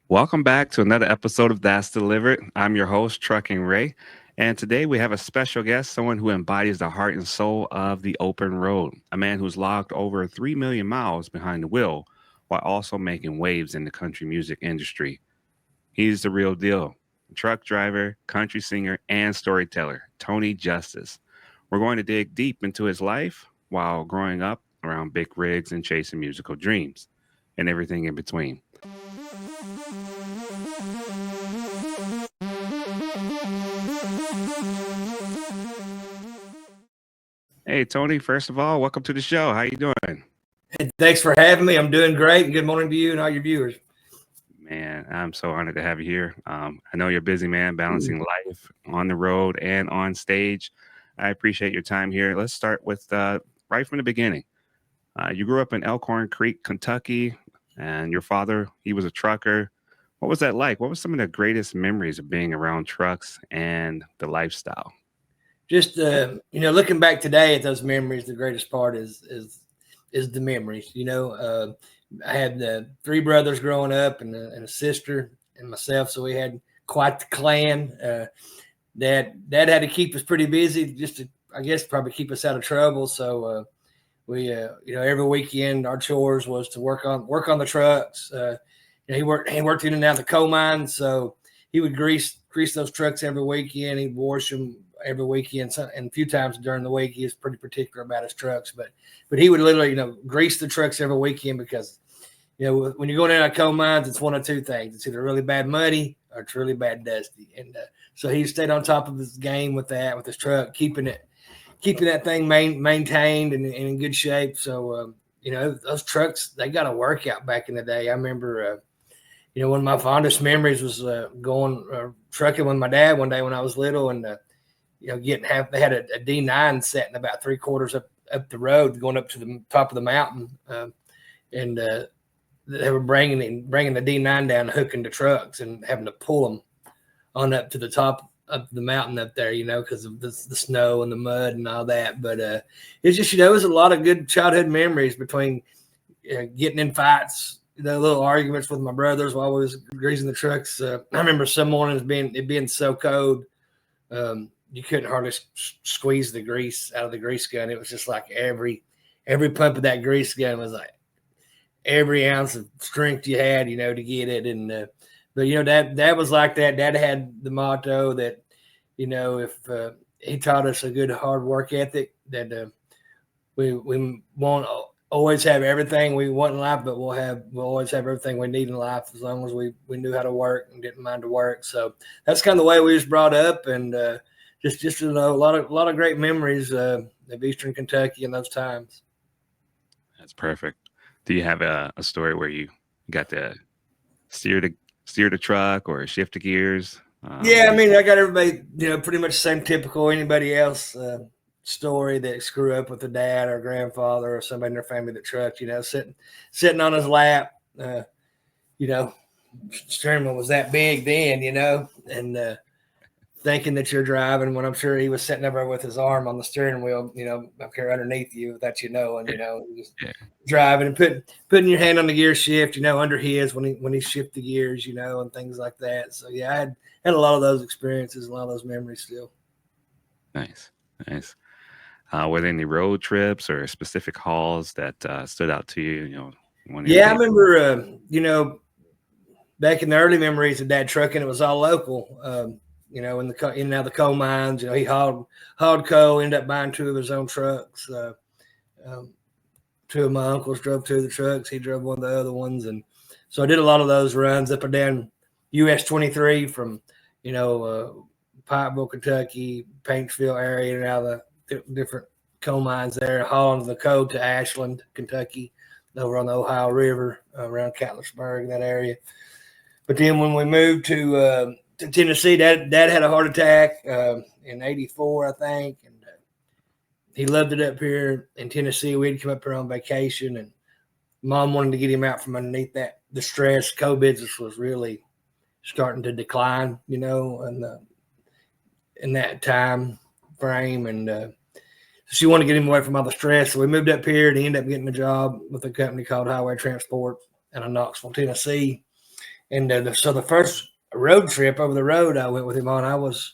Welcome back to another episode of That's Delivered. I'm your host, Trucking Ray, and today we have a special guest, someone who embodies the heart and soul of the open road, a man who's logged over 3 million miles behind the wheel while also making waves in the country music industry. He's the real deal. Truck driver, country singer, and storyteller, Tony Justice. We're going to dig deep into his life while growing up around big rigs and chasing musical dreams and everything in between. Hey Tony, first of all, welcome to the show. How you doing? Hey, thanks for having me. I'm doing great. And good morning to you and all your viewers. Man, I'm so honored to have you here. I know you're a busy man, balancing life on the road and on stage. I appreciate your time here. Let's start with right from the beginning. You grew up in Elkhorn Creek, Kentucky, and your father, he was a trucker. What was that like? What were some of the greatest memories of being around trucks and the lifestyle? Just looking back today at those memories, the greatest part is the memories. I had 3 brothers growing up and a sister and myself, so we had quite the clan. Dad had to keep us pretty busy, just to, I guess, probably keep us out of trouble. So we every weekend our chores was to work on the trucks. He worked in and out of the coal mines, so he would grease those trucks every weekend. He'd wash them every weekend, and a few times during the week. He was pretty particular about his trucks, but he would literally grease the trucks every weekend because when you're going out of coal mines, it's one of two things: it's either really bad muddy or it's really bad dusty. And so he stayed on top of his game with his truck, keeping that thing maintained and in good shape. So those trucks, they got a workout back in the day. I remember. One of my fondest memories was going trucking with my dad one day when I was little, and they had a D9 setting about 3/4 up the road, going up to the top of the mountain, and they were bringing the D9 down, hooking the trucks, and having to pull them on up to the top of the mountain up there, because of the snow and the mud and all that. But it's just it was a lot of good childhood memories between getting in fights. The little arguments with my brothers while we was greasing the trucks. I remember some mornings it being so cold, you couldn't hardly squeeze the grease out of the grease gun. It was just like every pump of that grease gun was like every ounce of strength you had, to get it. And but that was like that. Dad had the motto that if he taught us a good hard work ethic, that we won't always have everything we want in life, but we'll always have everything we need in life as long as we knew how to work and didn't mind to work. So that's kind of the way we was brought up, and just a lot of great memories of Eastern Kentucky in those times. That's perfect. Do you have a story where you got to steer the truck or shift the gears? Yeah, I mean, I got everybody, pretty much the same typical anybody else story that grew up with a dad or grandfather or somebody in their family that trucked, sitting on his lap, steering wheel was that big then, and thinking that you're driving when I'm sure he was sitting over with his arm on the steering wheel, up here underneath you without just driving and putting your hand on the gear shift, under his when he shift the gears, and things like that. So yeah, I had a lot of those experiences, a lot of those memories still. Nice. Were there any road trips or specific hauls that stood out to you? I remember, back in the early memories of Dad trucking, it was all local. In and out of the coal mines, he hauled coal, ended up buying 2 of his own trucks. 2 of my uncles drove 2 of the trucks. He drove one of the other ones. And so I did a lot of those runs up and down US 23 from, Pikeville, Kentucky, Paintsville area, and out of the different coal mines there, hauling the coal to Ashland, Kentucky, over on the Ohio River, around Catlettsburg, that area. But then when we moved to Tennessee, Dad had a heart attack in '84, I think, and he loved it up here in Tennessee. We'd come up here on vacation, and Mom wanted to get him out from underneath that. The stress, coal business was really starting to decline, and in that time. frame, and she wanted to get him away from all the stress. So we moved up here, and he ended up getting a job with a company called Highway Transport out of Knoxville, Tennessee. And so the first road trip over the road I went with him on, I was,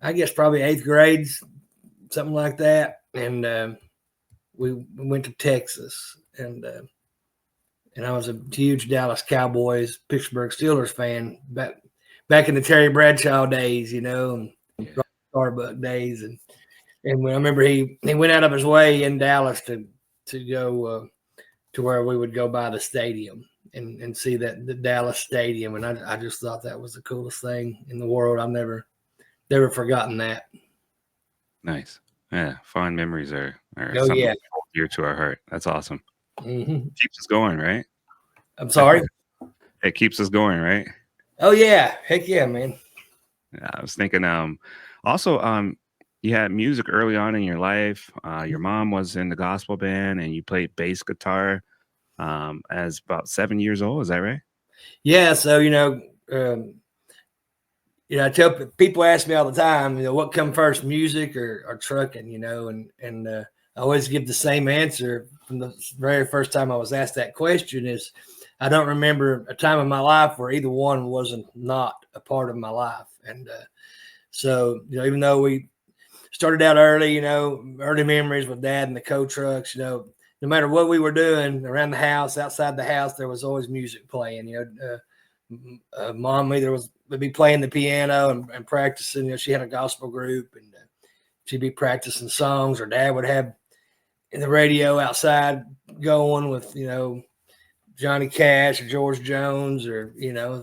I guess, probably 8th grade, something like that. And we went to Texas, and I was a huge Dallas Cowboys, Pittsburgh Steelers fan back in the Terry Bradshaw days, and Starbuck days. And I remember he went out of his way in Dallas to go to where we would go by the stadium and see the Dallas stadium. And I just thought that was the coolest thing in the world. I've never forgotten that. Nice. Yeah. Fond memories are Oh, something yeah. dear to our heart. That's awesome. Mm-hmm. Keeps us going, right? I'm sorry? It keeps us going, right? Oh, yeah. Heck yeah, man. Yeah, I was thinking, also, you had music early on in your life. Your mom was in the gospel band, and you played bass guitar as about 7 years old. Is that right? Yeah. So, I tell people ask me all the time, what come first, music or trucking, and I always give the same answer from the very first time I was asked that question is I don't remember a time in my life where either one wasn't not a part of my life. And so, even though we started out early, early memories with Dad and the co-trucks, no matter what we were doing around the house, outside the house, there was always music playing. Mom would be playing the piano and practicing. She had a gospel group, and she'd be practicing songs. Or Dad would have the radio outside going with Johnny Cash or George Jones or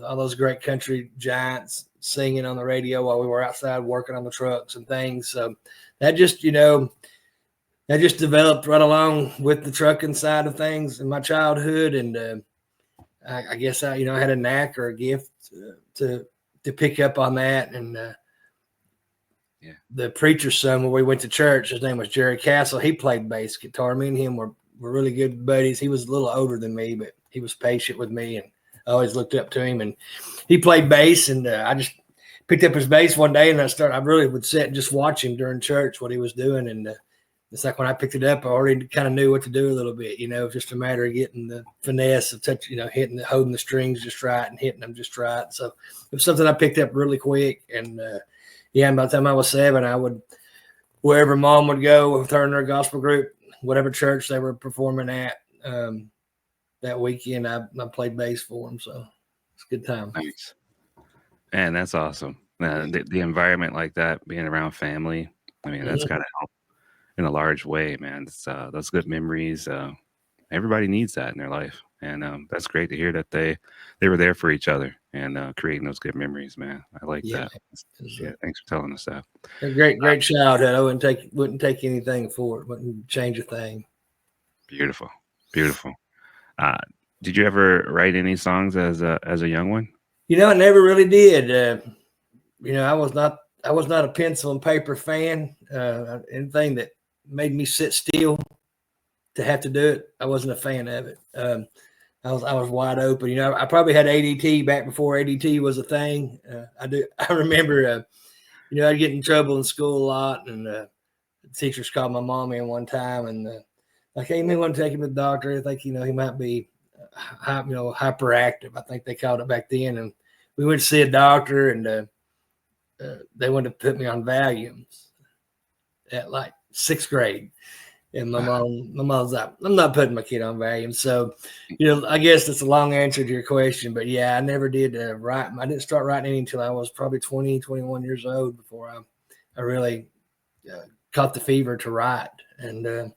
all those great country giants singing on the radio while we were outside working on the trucks and things. So that just developed right along with the trucking side of things in my childhood. And I guess I had a knack or a gift to pick up on that. And the preacher's son, when we went to church, his name was Jerry Castle. He played bass guitar. Me and him were really good buddies. He was a little older than me, but he was patient with me, and I always looked up to him. And he played bass, and I just picked up his bass one day, and I really would sit and just watch him during church, what he was doing. And it's like when I picked it up, I already kind of knew what to do a little bit, just a matter of getting the finesse of touch, holding the strings just right and hitting them just right. So it was something I picked up really quick. And and by the time I was 7, I would, wherever Mom would go with her and her gospel group, whatever church they were performing at that weekend, I played bass for them. So it's a good time. Nice. Man, that's awesome. The environment like that, being around family, I mean, that's got to help in a large way, man. It's, those good memories. Everybody needs that in their life. And that's great to hear that they were there for each other and creating those good memories, man. I like that. Yeah, thanks for telling us that. A great childhood. I wouldn't take anything for it. Wouldn't change a thing. Beautiful. Did you ever write any songs as a young one? I never really did. I was not a pencil and paper fan. Anything that made me sit still to have to do it, I wasn't a fan of it. I was wide open. I probably had ADT back before ADT was a thing. I remember, I'd get in trouble in school a lot, and the teachers called my mom in one time, and like, hey, you may want to take him to the doctor. I think he might be, hyperactive. I think they called it back then. And we went to see a doctor, and they wanted to put me on Valiums at like 6th grade. And my mom's like, I'm not putting my kid on Valium. So, I guess that's a long answer to your question. But yeah, I never did write. I didn't start writing any until I was probably 20, 21 years old before I really caught the fever to write. And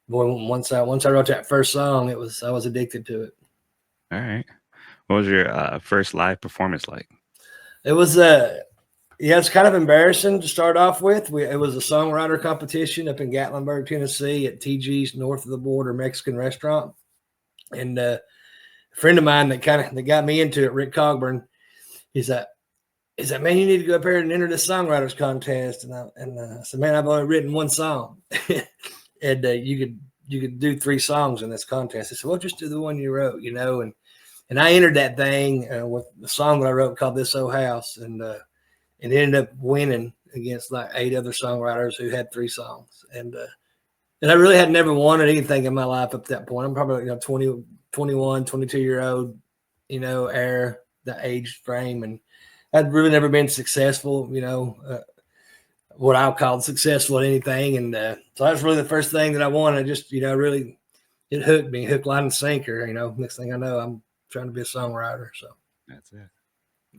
boy, once I wrote that first song, I was addicted to it. All right. What was your first live performance like? It was it's kind of embarrassing to start off with. It was a songwriter competition up in Gatlinburg, Tennessee, at TG's north of the border Mexican restaurant. And a friend of mine that got me into it, Rick Cogburn, he's like, man, you need to go up here and enter this songwriters contest. And I said, man, I've only written one song, and you could do 3 songs in this contest. I said, well, just do the one you wrote, And I entered that thing with the song that I wrote called "This Old House," and it ended up winning against like 8 other songwriters who had 3 songs. And I really had never wanted anything in my life up to that point. I'm probably 20, 21, 22-year-old, era, that age frame. And I'd really never been successful, what I called successful at anything. And so that's really the first thing that I wanted. Just, really, it hooked me, hook, line, and sinker. Next thing I know, I'm trying to be a songwriter. So That's it.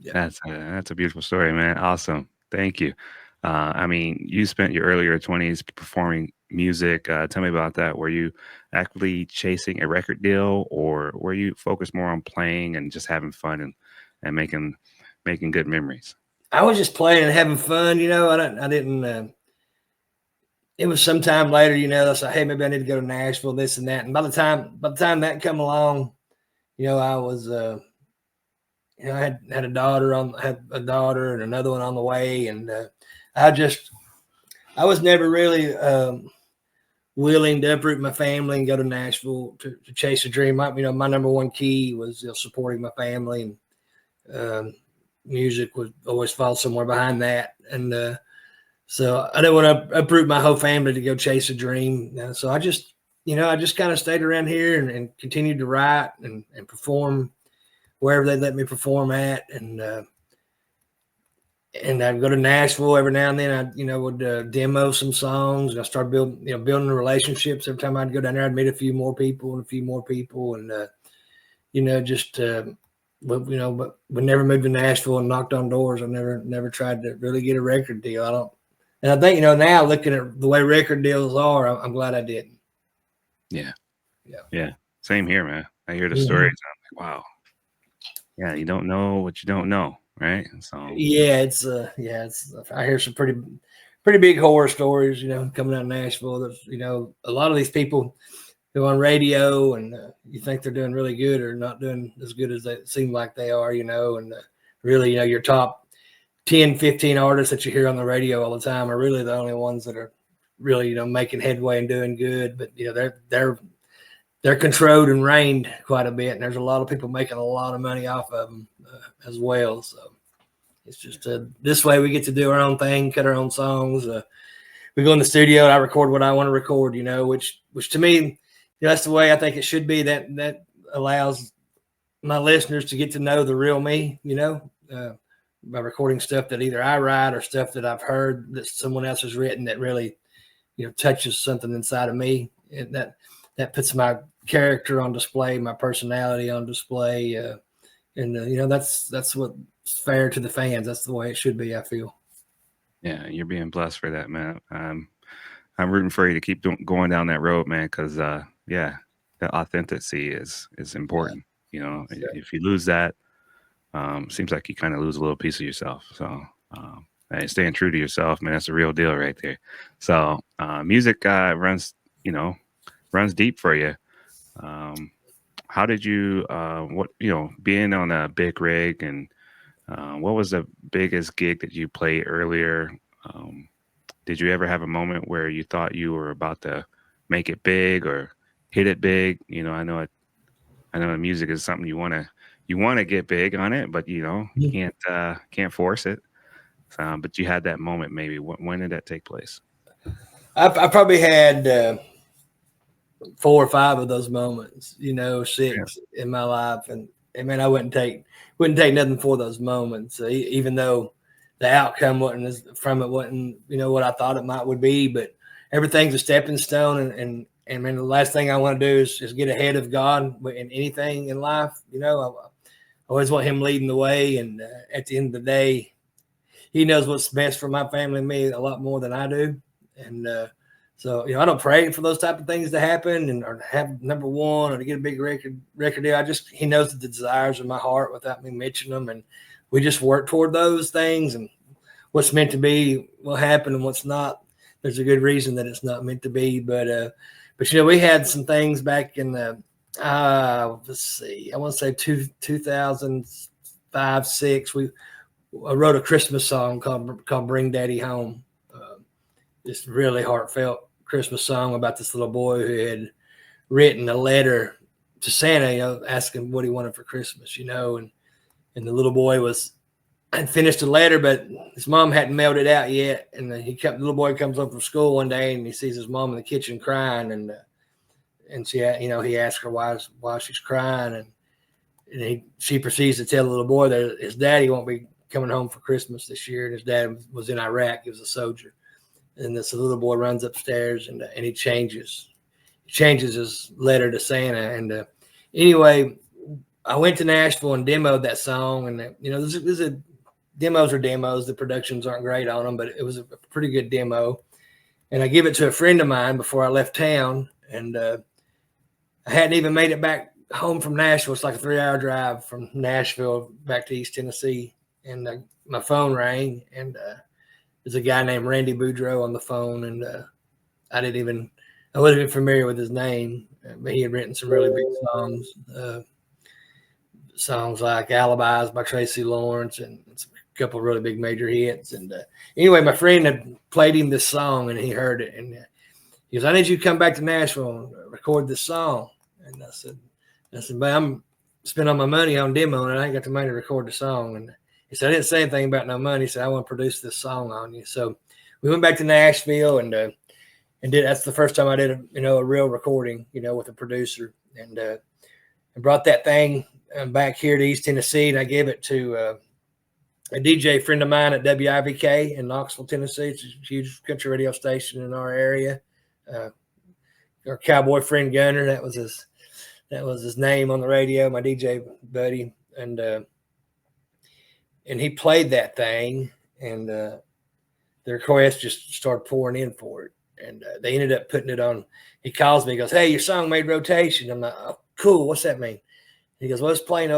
yeah. That's a beautiful story, man. Awesome. Thank you. I mean, you spent your earlier 20s performing music. Tell me about that. Were you actively chasing a record deal, or were you focused more on playing and just having fun and making good memories? I was just playing and having fun. I didn't. It was sometime later, I said, hey, maybe I need to go to Nashville, this and that. And by the time that come along, I was, I had a daughter and another one on the way. And I was never really willing to uproot my family and go to Nashville to chase a dream. My number one key was supporting my family, and music would always fall somewhere behind that. And so I didn't want to uproot my whole family to go chase a dream. So I just kind of stayed around here and continued to write and perform wherever they let me perform at. And I'd go to Nashville every now and then. I, would demo some songs. And I started building relationships. Every time I'd go down there, I'd meet a few more people. And, but we never moved to Nashville and knocked on doors. I never tried to really get a record deal. And I think, now looking at the way record deals are, I'm glad I didn't. Yeah. Same here, man. I hear the stories. I'm like, wow. Yeah. You don't know what you don't know. Right. So yeah, it's I hear some pretty big horror stories, coming out of Nashville. There's, a lot of these people who are on radio and you think they're doing really good or not doing as good as they seem like they are, and really, your top 10, 15 artists that you hear on the radio all the time are really the only ones that are really, making headway and doing good. But, they're controlled and reigned quite a bit. And there's a lot of people making a lot of money off of them as well. So it's just this way we get to do our own thing, cut our own songs. We go in the studio and I record what I want to record, which to me, that's the way I think it should be. That allows my listeners to get to know the real me, by recording stuff that either I write or stuff that I've heard that someone else has written that really, touches something inside of me. And that puts my character on display, my personality on display. That's what's fair to the fans. That's the way it should be, I feel. Yeah, you're being blessed for that, man. I'm rooting for you to keep going down that road, man, because the authenticity is important. If you lose that, seems like you kind of lose a little piece of yourself. So staying true to yourself, man, that's a real deal right there. So music runs deep for you. How did you being on a big rig, and what was the biggest gig that you played earlier? Did you ever have a moment where you thought you were about to make it big or hit it big? I know music is something you want to get big on it, but you can't force it. But you had that moment maybe. When did that take place? I probably had 4 or 5 of those moments, 6 in my life, and man, I wouldn't take nothing for those moments, even though the outcome wasn't what I thought it would be. But everything's a stepping stone, and man, the last thing I want to do is get ahead of God in anything in life. I always want Him leading the way, and at the end of the day, He knows what's best for my family and me a lot more than I do. And so I don't pray for those type of things to happen or have number one or to get a big record deal. He knows the desires of my heart without me mentioning them, and we just work toward those things. And what's meant to be will happen, and what's not, there's a good reason that it's not meant to be. But we had some things back in the let's see, I want to say 2005, 6. I wrote a Christmas song called "Bring Daddy Home." Just really heartfelt Christmas song about this little boy who had written a letter to Santa, asking what he wanted for Christmas, and the little boy was I finished the letter, but his mom hadn't mailed it out yet. And the little boy comes home from school one day and he sees his mom in the kitchen crying, and she, he asked her why she's crying, and she proceeds to tell the little boy that his daddy won't be coming home for Christmas this year, and his dad was in Iraq. He was a soldier. And this little boy runs upstairs and he changes his letter to Santa. And anyway, I went to Nashville and demoed that song. And demos are demos. The productions aren't great on them, but it was a pretty good demo. And I give it to a friend of mine before I left town. And I hadn't even made it back home from Nashville. It's like a 3-hour drive from Nashville back to East Tennessee. And my phone rang, and there's a guy named Randy Boudreau on the phone. And I wasn't even familiar with his name, but he had written some really big songs like Alibis by Tracy Lawrence and a couple of really big major hits. And anyway, my friend had played him this song, and he heard it. And he goes, "I need you to come back to Nashville and record this song." And I said, "But I'm spending all my money on demo, and I ain't got the money to record the song." And he said, "I didn't say anything about no money." He said, "I want to produce this song on you." So we went back to Nashville and that's the first time I did a real recording, with a producer, and brought that thing back here to East Tennessee, and I gave it to a DJ friend of mine at WIVK in Knoxville, Tennessee. It's a huge country radio station in our area. Our cowboy friend Gunner, that was his name on the radio, my DJ buddy, and he played that thing, and the requests just started pouring in for it, and they ended up putting it on. He calls me, he goes, "Hey, your song made rotation." I'm like, "Oh, cool. What's that mean?" He goes, "Well, it's playing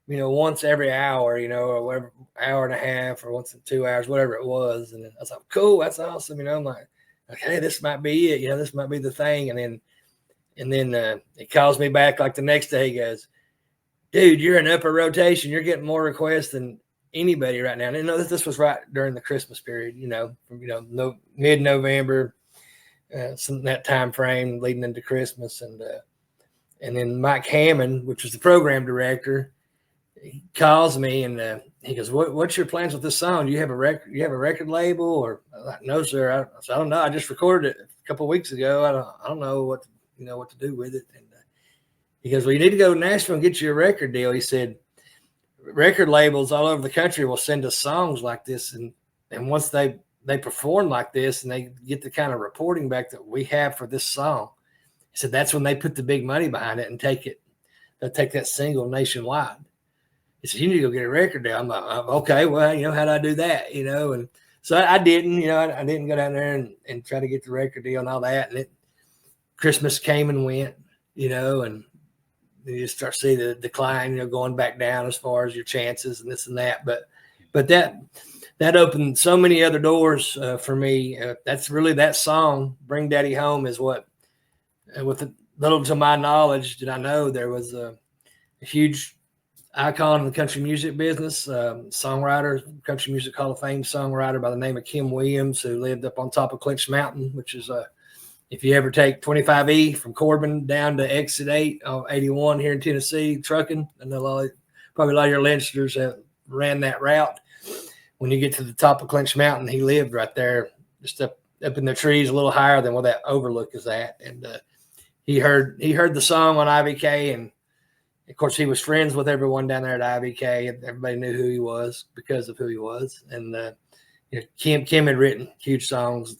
once every hour, or whatever, hour and a half, or once in 2 hours, whatever it was." And I was like, "Cool, that's awesome." I'm like, "Okay, this might be it. This might be the thing." And then he calls me back like the next day. He goes, "Dude, you're in upper rotation. You're getting more requests than anybody right now." And this was right during the Christmas period, from mid-November, that time frame leading into Christmas. And then Mike Hammond, which was the program director, he calls me and he goes, "What's your plans with this song? Do you have a record? You have a record label?" Or I'm like, "No, sir. I don't know. I just recorded it a couple of weeks ago. I don't know what to do with it." And he goes, "Well, you need to go to Nashville and get you a record deal." He said, "Record labels all over the country will send us songs like this, and once they perform like this and they get the kind of reporting back that we have for this song," he said, "that's when they put the big money behind it and they'll take that single nationwide." He said, "You need to go get a record deal." I'm like, "Okay, well, how do I do that?" And so I didn't, I didn't go down there and try to get the record deal and all that. And Christmas came and went, and you just start seeing the decline, going back down as far as your chances and this and that. But that opened so many other doors for me. That's really that song, "Bring Daddy Home," is what, with a little to my knowledge, did I know there was a huge icon in the country music business, songwriter, Country Music Hall of Fame songwriter by the name of Kim Williams, who lived up on top of Clinch Mountain, which is if you ever take 25E from Corbin down to exit 81 here in Tennessee, trucking, I know probably a lot of your listeners have ran that route. When you get to the top of Clinch Mountain, he lived right there, just up in the trees, a little higher than where that overlook is at. And he heard the song on IVK, and of course he was friends with everyone down there at IVK. Everybody knew who he was because of who he was. And Kim had written huge songs.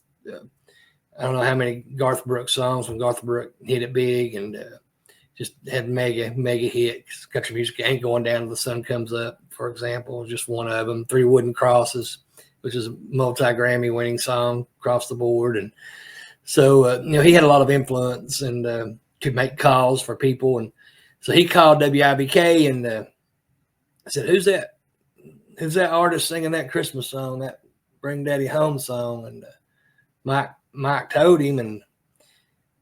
I don't know how many Garth Brooks songs when Garth Brooks hit it big, and just had mega hits. Country Music Ain't Going Down Till the Sun Comes Up, for example, just one of them. Three Wooden Crosses, which is a multi-Grammy winning song across the board. And so, he had a lot of influence and could make calls for people. And so he called WIBK and said, who's that artist singing that Christmas song, that Bring Daddy Home song? And Mike told him, and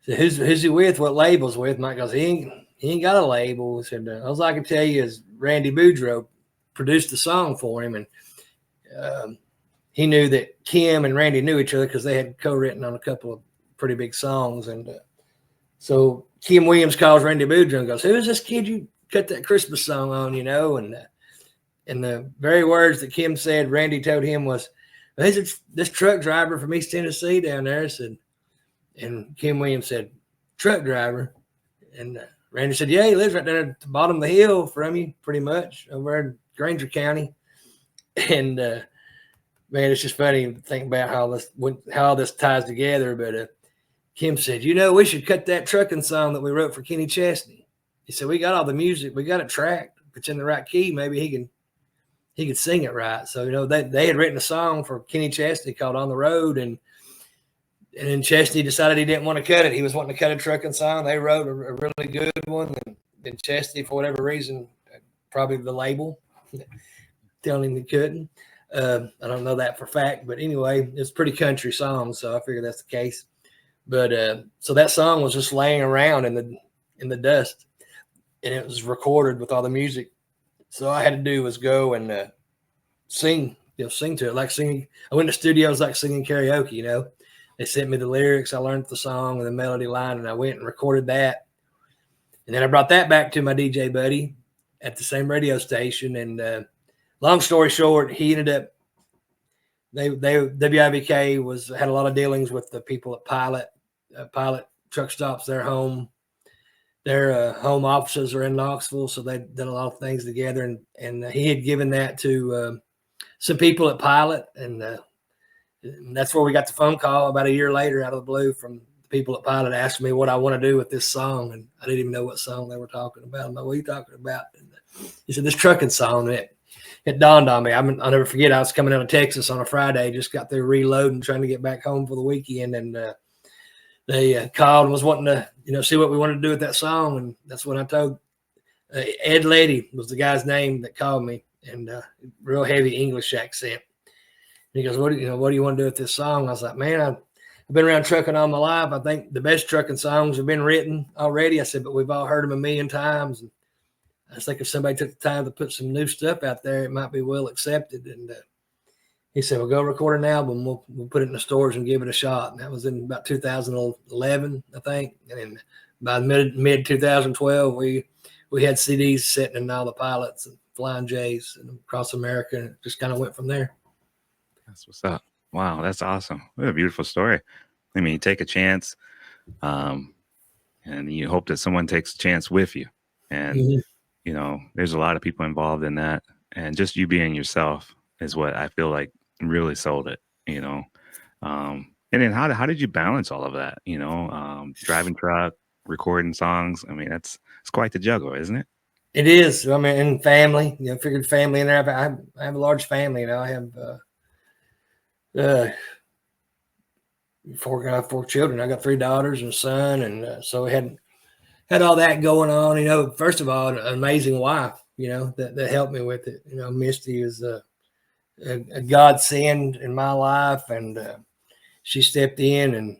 said, who's he with? What label's with? Mike goes, he ain't got a label. He said, all I can tell you is Randy Boudreau produced the song for him. And he knew that Kim and Randy knew each other because they had co-written on a couple of pretty big songs. And so Kim Williams calls Randy Boudreau and goes, who is this kid you cut that Christmas song on, And And the very words that Kim said, Randy told him was, "There's this truck driver from East Tennessee down there." Said, and Kim Williams said, "Truck driver." And Randy said, "Yeah, he lives right there at the bottom of the hill from you, pretty much, over in Granger County." And man, it's just funny to think about how this ties together. But Kim said, "We should cut that trucking song that we wrote for Kenny Chesney." He said, "We got all the music, we got it tracked. If it's in the right key, maybe he could sing it right." So they had written a song for Kenny Chesney called "On the Road," and then Chesney decided he didn't want to cut it. He was wanting to cut a trucking song. They wrote a really good one, and then Chesney, for whatever reason, probably the label, telling him he couldn't. I don't know that for fact, but anyway, it's a pretty country song, so I figured that's the case. But so that song was just laying around in the dust, and it was recorded with all the music. So all I had to do was go and sing to it, like singing. I went to studios like singing karaoke. They sent me the lyrics. I learned the song and the melody line, and I went and recorded that. And then I brought that back to my DJ buddy at the same radio station. And long story short, he ended up. WIBK had a lot of dealings with the people at Pilot Truck Stops. Their home offices are in Knoxville, so they did a lot of things together. And he had given that to some people at Pilot, and that's where we got the phone call about a year later out of the blue from the people at Pilot asking me what I want to do with this song. And I didn't even know what song they were talking about. I'm like, "What are you talking about?" And he said, "This trucking song." And it dawned on me. I'll never forget. I was coming out of Texas on a Friday, just got through reloading, trying to get back home for the weekend. And they called and was wanting to, see what we wanted to do with that song. And that's when I told Ed Letty was the guy's name that called me, and real heavy English accent. And he goes, what do you want to do with this song?" I was like, "Man, I've been around trucking all my life. I think the best trucking songs have been written already." I said, "But we've all heard them a million times. And I just think if somebody took the time to put some new stuff out there, it might be well accepted." And he said, "Well, go record an album. We'll put it in the stores and give it a shot." And that was in about 2011, I think. And then by mid 2012, we had CDs sitting in all the Pilots and Flying J's and across America, and it just kind of went from there. That's what's up. Wow, that's awesome. What a beautiful story. I mean, take a chance, and you hope that someone takes a chance with you. And there's a lot of people involved in that, and just you being yourself is what I feel like really sold it. And then how did you balance all of that? Driving truck, recording songs. I mean, it's quite the juggle, isn't it? It is. I mean, and family. Figured family in there. I have a large family. I have four children. I got 3 daughters and a son, and so we had all that going on. First of all, an amazing wife. That helped me with it. Misty is a godsend in my life, and she stepped in, and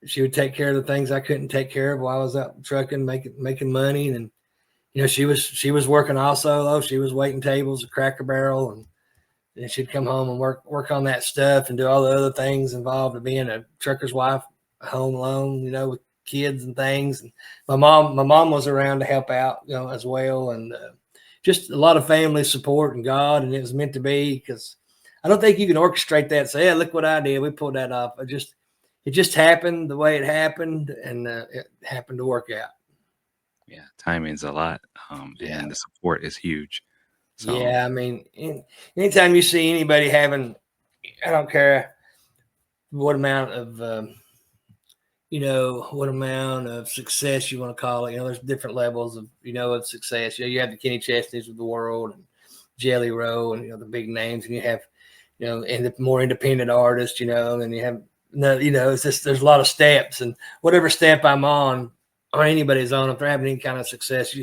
she would take care of the things I couldn't take care of while I was out trucking, making money. And she was working also, though. She was waiting tables at Cracker Barrel, and then she'd come home and work on that stuff and do all the other things involved in being a trucker's wife, home alone, with kids and things. And my mom was around to help out, as well. And just a lot of family support and God, and it was meant to be, because I don't think you can orchestrate that. Say, "Yeah, look what I did. We pulled that off." It just happened the way it happened, and it happened to work out. Yeah, timing's a lot, and the support is huge. So. Yeah, I mean, anytime you see anybody having, I don't care what amount of, what amount of success you want to call it. There's different levels of, of success. You have the Kenny Chesneys of the world, and Jelly Roll, and the big names, and you have, and the more independent artists, and you have, it's just, there's a lot of steps, and whatever step I'm on, or anybody's on, if they're having any kind of success,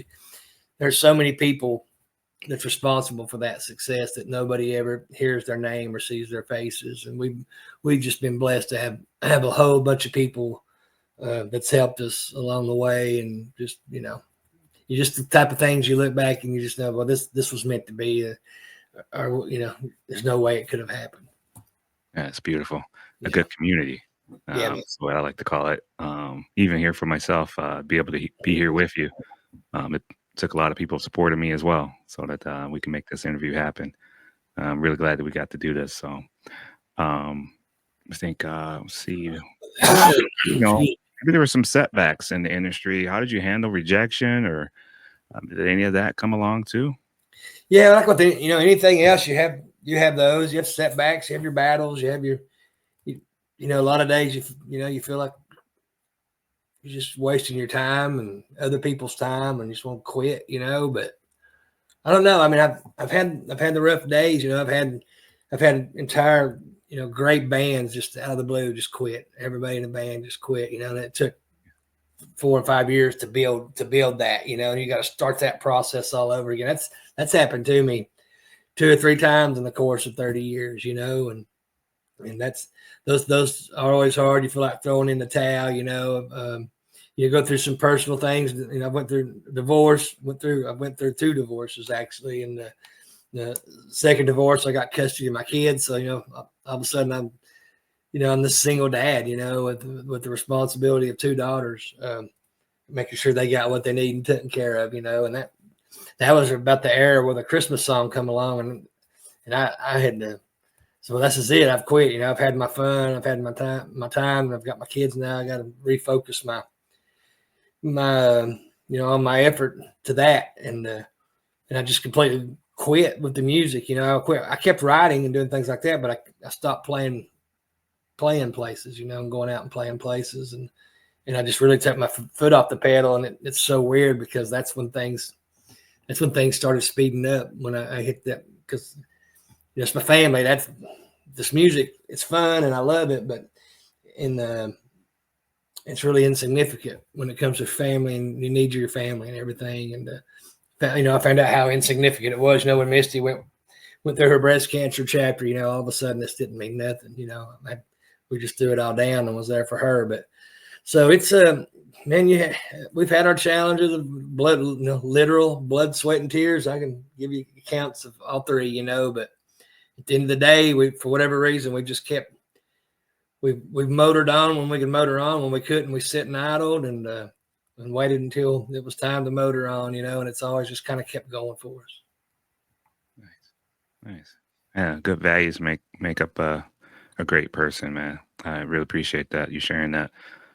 there's so many people that's responsible for that success that nobody ever hears their name or sees their faces. And we've just been blessed to have a whole bunch of people that's helped us along the way. And just, you just the type of things you look back and you just know, well, this was meant to be, or, there's no way it could have happened. Yeah, it's beautiful. A good community. Yeah, that's what I like to call it. Even here for myself, be able to be here with you. took a lot of people supporting me as well, so that we can make this interview happen. I'm really glad that we got to do this. So um, I think let's see, maybe there were some setbacks in the industry. How did you handle rejection, or did any of that come along too? Yeah, like with anything else, you have those. You have setbacks. You have your battles. You have a lot of days you feel like you're just wasting your time and other people's time, and you just want to quit. But I don't know. I mean, I've had the rough days. I've had entire great bands just out of the blue just quit. Everybody in the band just quit. And it took 4 or 5 years to build that. And you got to start that process all over again. That's happened to me 2 or 3 times in the course of 30 years. And that's those are always hard. You feel like throwing in the towel. You go through some personal things. I went through divorce. I went through 2 divorces actually, and the second divorce I got custody of my kids. So all of a sudden I'm this single dad. With the responsibility of 2 daughters, making sure they got what they need and taken care of. And that was about the era where the Christmas song come along, and I had to. So this is it. I've quit. I've had my fun. I've had my time. I've got my kids now. I got to refocus my on my effort to that, and I just completely quit with the music. I quit. I kept writing and doing things like that, but I stopped playing places. And going out and playing places, and I just really took my foot off the pedal, and it's so weird because that's when things started speeding up when I hit that, because it's my family. That's this music. It's fun and I love it, but it's really insignificant when it comes to family, and you need your family and everything. And I found out how insignificant it was. When Misty went through her breast cancer chapter, all of a sudden this didn't mean nothing. We just threw it all down and was there for her. But so it's man, we've had our challenges of blood, literal blood, sweat, and tears. I can give you accounts of all 3, but at the end of the day, for whatever reason, we just kept. We've motored on when we could motor on. When we couldn't, we sit and idled and waited until it was time to motor on. And it's always just kind of kept going for us. Nice. Yeah, good values make up a great person, man. I really appreciate that, you sharing that.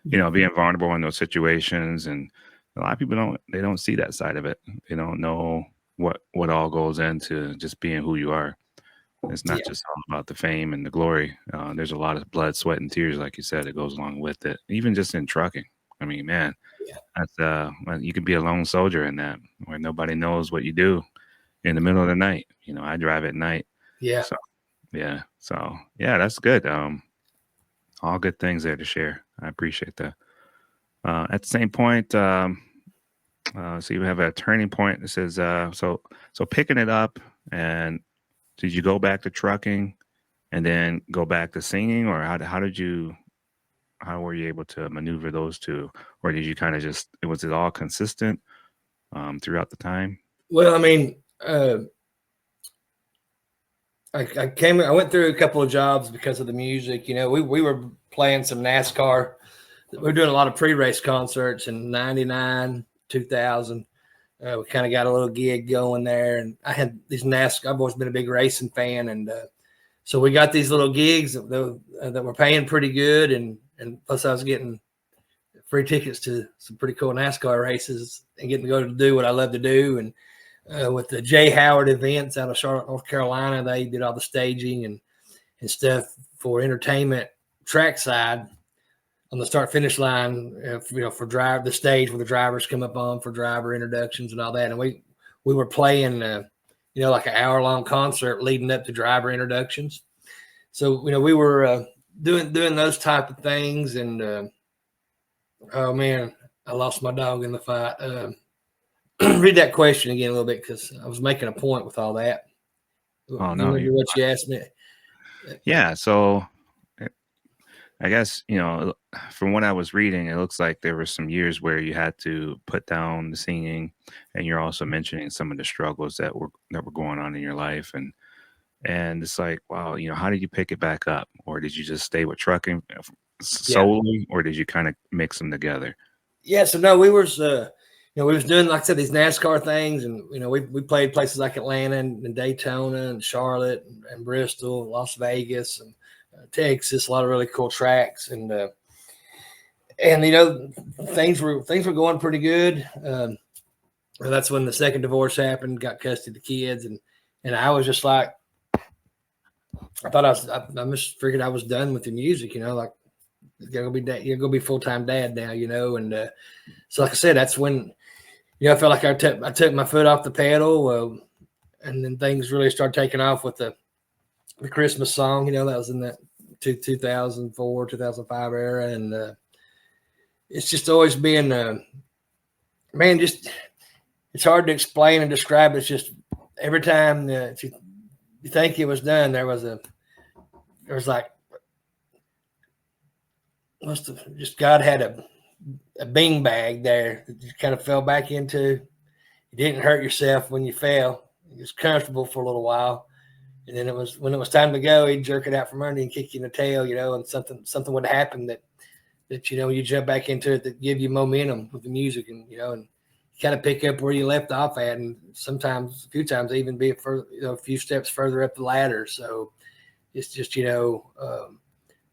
Being vulnerable in those situations, and a lot of people don't see that side of it. They don't know what all goes into just being who you are. It's not just all about the fame and the glory. There's a lot of blood, sweat, and tears, like you said, that goes along with it. Even just in trucking. I mean, man, that's you can be a lone soldier in that, where nobody knows what you do in the middle of the night. I drive at night. Yeah. So that's good. All good things there to share. I appreciate that. At the same point, so you have a turning point that says, so picking it up, and did you go back to trucking and then go back to singing, or how were you able to maneuver those 2, or did you kind of was it all consistent throughout the time? Well, I mean, I went through a couple of jobs because of the music. We were playing some NASCAR. We were doing a lot of pre-race concerts in 99, 2000. We kind of got a little gig going there, and I had these NASCAR. I've always been a big racing fan, and so we got these little gigs that were paying pretty good, and plus I was getting free tickets to some pretty cool NASCAR races and getting to go to do what I love to do. And with the J. Howard events out of Charlotte, North Carolina, they did all the staging and stuff for entertainment trackside on the start finish line, for the stage where the drivers come up on for driver introductions and all that. And we were playing, like an hour-long concert leading up to driver introductions. So, we were doing those type of things. And, oh man, I lost my dog in the fight. Read that question again a little bit, because I was making a point with all that. Oh, no. Remember what you asked me? Yeah. So I guess, from what I was reading, it looks like there were some years where you had to put down the singing, and you're also mentioning some of the struggles that were going on in your life. And it's like, wow, how did you pick it back up? Or did you just stay with trucking solely, or did you kind of mix them together? Yeah. So no, we were, we was doing, like I said, these NASCAR things, and we played places like Atlanta and Daytona and Charlotte and Bristol, Las Vegas and Texas, a lot of really cool tracks, and things were going pretty good. That's when the second divorce happened, got custody of the kids, and I was just like, I thought I just figured I was done with the music, like you're gonna be full-time dad now, and so like I said, that's when I felt like I took my foot off the pedal, and then things really started taking off with the Christmas song. That was in that 2004, 2005 era, and it's just always been, man, just it's hard to explain and describe. It's just every time you think it was done, there was like just God had a bean bag there that you kind of fell back into. You didn't hurt yourself when you fell. It was comfortable for a little while. And then when it was time to go, he'd jerk it out from under and kick you in the tail, and something would happen that you jump back into it, that give you momentum with the music, and and kind of pick up where you left off at, and sometimes, a few times, even be a few steps further up the ladder. So it's just, I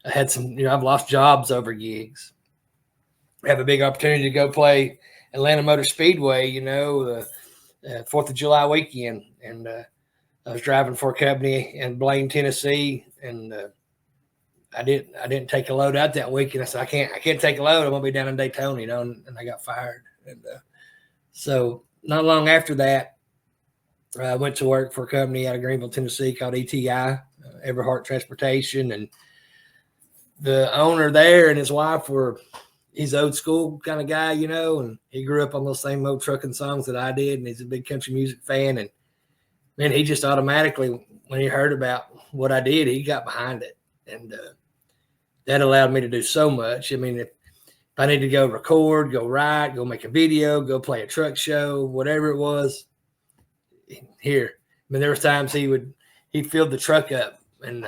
had some, I've lost jobs over gigs. I have a big opportunity to go play Atlanta Motor Speedway, the 4th of July weekend. And I was driving for a company in Blaine, Tennessee, and I didn't take a load out that weekend. I said, I can't take a load. I'm gonna be down in Daytona, and I got fired. And so not long after that, I went to work for a company out of Greenville, Tennessee called ETI, Everhart Transportation, and the owner there and his wife he's old school kind of guy, and he grew up on those same old trucking songs that I did, and he's a big country music fan. And man, he just automatically, when he heard about what I did, he got behind it, and that allowed me to do so much. I mean, if I need to go record, go write, go make a video, go play a truck show, whatever it was, here. I mean, there was times he'd fill the truck up, and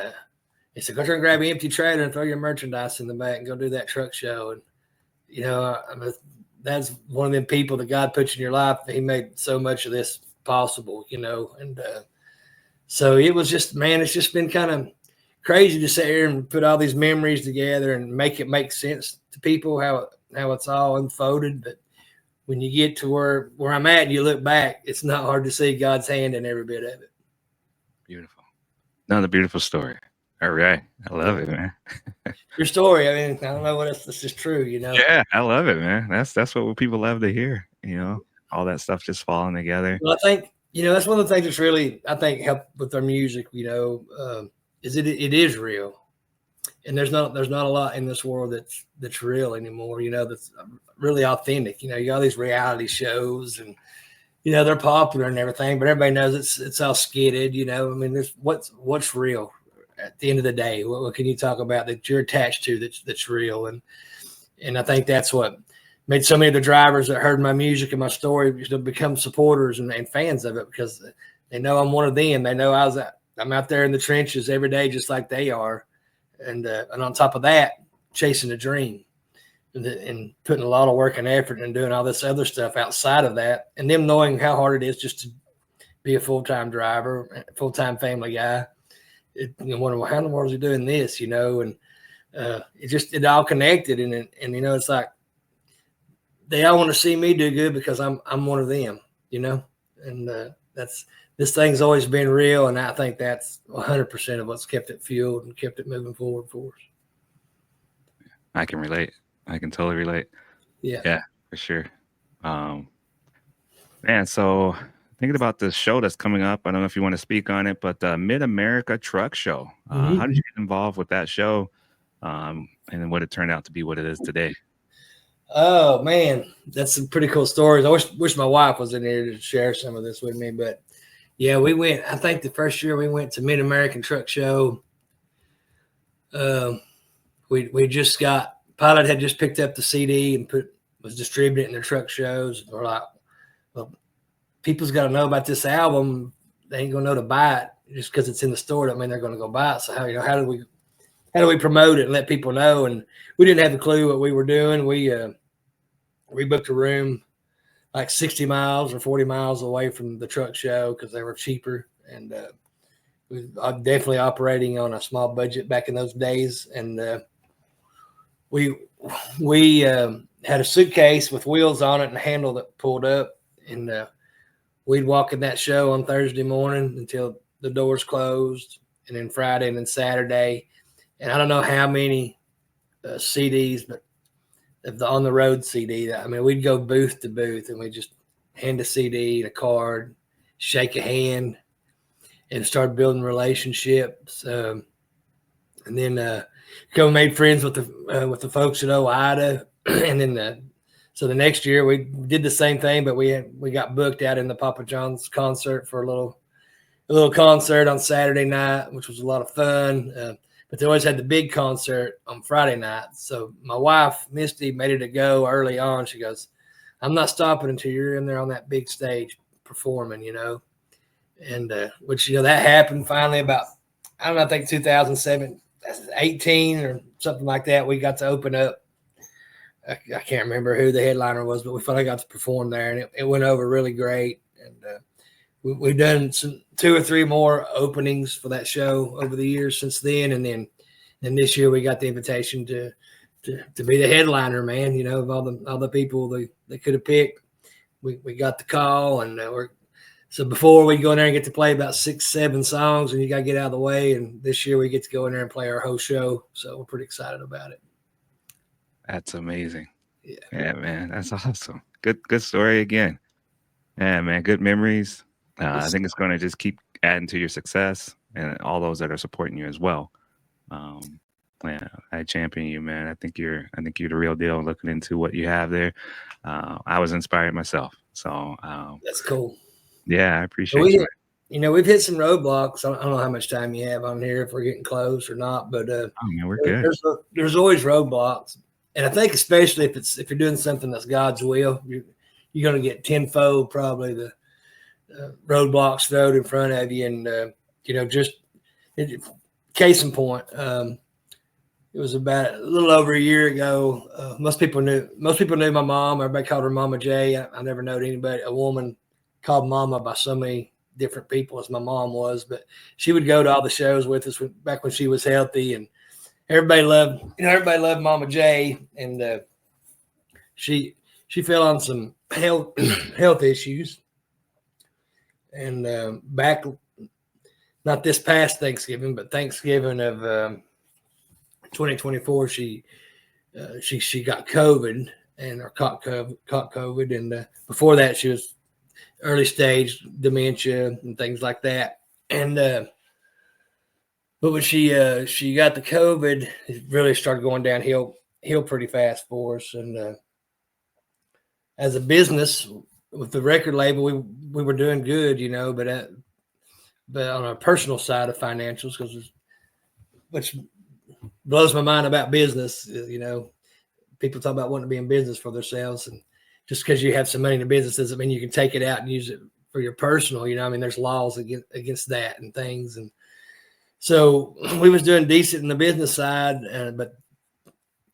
he said, go turn and grab an empty trailer and throw your merchandise in the back and go do that truck show. And, that's one of them people that God puts in your life. He made so much of this possible, and so it was just, man, it's just been kind of crazy to sit here and put all these memories together and make it make sense to people, how it's all unfolded. But when you get to where I'm at and you look back, it's not hard to see God's hand in every bit of it. Beautiful. Another beautiful story. All right. I love it, man. Your story. I mean, I don't know what else. This is true, Yeah, I love it, man. That's what people love to hear, all that stuff just falling together. Well, I think, that's one of the things that's really, I think, helped with our music, is it is real. And there's not a lot in this world that's real anymore, that's really authentic. You got all these reality shows, and they're popular and everything, but everybody knows it's all skidded. I mean, there's what's real at the end of the day. What can you talk about that you're attached to that's real? And I think that's what made so many of the drivers that heard my music and my story become supporters and fans of it, because they know I'm one of them. They know I'm out there in the trenches every day, just like they are. And on top of that, chasing a dream and putting a lot of work and effort and doing all this other stuff outside of that, and them knowing how hard it is just to be a full-time driver, full-time family guy. Wonder, well, how in the world is he doing this, and it all connected. And it's like they all want to see me do good because I'm one of them, and this thing's always been real. And I think that's 100% of what's kept it fueled and kept it moving forward for us. I can relate. I can totally relate. Yeah, for sure. Man, so thinking about this show that's coming up, I don't know if you want to speak on it, but Mid-America Truck Show. How did you get involved with that show, and then what it turned out to be what it is today? Oh, man, that's some pretty cool stories. I wish my wife was in here to share some of this with me. But, yeah, we went – I think the first year we went to Mid-American Truck Show, we just got – Pilot had just picked up the CD and was distributing it in their truck shows. We're like, well, people's got to know about this album. They ain't gonna know to buy it just because it's in the store. Don't mean they're gonna go buy it. So how do we promote it and let people know? And we didn't have a clue what we were doing. We booked a room like 60 miles or 40 miles away from the truck show because they were cheaper. And I'm definitely operating on a small budget back in those days. And we had a suitcase with wheels on it and a handle that pulled up. And we'd walk in that show on Thursday morning until the doors closed, and then Friday and then Saturday. And I don't know how many CDs, but the on the road CD. I mean, we'd go booth to booth and we just hand a CD and a card, shake a hand, and start building relationships. And then go made friends with the folks at OIDA. And then so the next year we did the same thing, but we got booked out in the Papa John's concert for a little concert on Saturday night, which was a lot of fun. But they always had the big concert on Friday night. So my wife, Misty, made it a go early on. She goes, I'm not stopping until you're in there on that big stage performing, And which, that happened finally about, I don't know, I think 2007, 18 or something like that. We got to open up. I can't remember who the headliner was, but we finally got to perform there, and it went over really great. And we've done 2 or 3 more openings for that show over the years since then. And then this year we got the invitation to be the headliner, man, of all the people they could have picked. We got the call, and so before we go in there and get to play about 6, 7 songs, and you got to get out of the way. And this year we get to go in there and play our whole show. So we're pretty excited about it. That's amazing. Yeah, man, that's awesome. Good story again. Yeah, man, good memories. I think it's going to just keep adding to your success and all those that are supporting you as well. Yeah, I champion you, man. I think you're the real deal. Looking into what you have there, I was inspired myself. So that's cool. Yeah, I appreciate you. We've hit some roadblocks. I don't know how much time you have on here, if we're getting close or not, but oh man, we're good. There's always roadblocks, and I think especially if you're doing something that's God's will, you're going to get tenfold probably the roadblocks thrown in front of you. And case in point, it was about a little over a year ago. Most people knew my mom. Everybody called her Mama J. I never known a woman called Mama by so many different people as my mom was, but she would go to all the shows with us back when she was healthy, and everybody loved Mama J. And she fell on some health issues, and back, not this past Thanksgiving, but Thanksgiving of 2024, she got COVID or caught COVID, and before that she was early stage dementia and things like that. And but when she got the COVID, it really started going downhill pretty fast for us. And as a business with the record label, we were doing good, but on a personal side of financials, which blows my mind about business, people talk about wanting to be in business for themselves, and just because you have some money in the business doesn't mean you can take it out and use it for your personal. There's laws against that and things. And so we was doing decent in the business side, but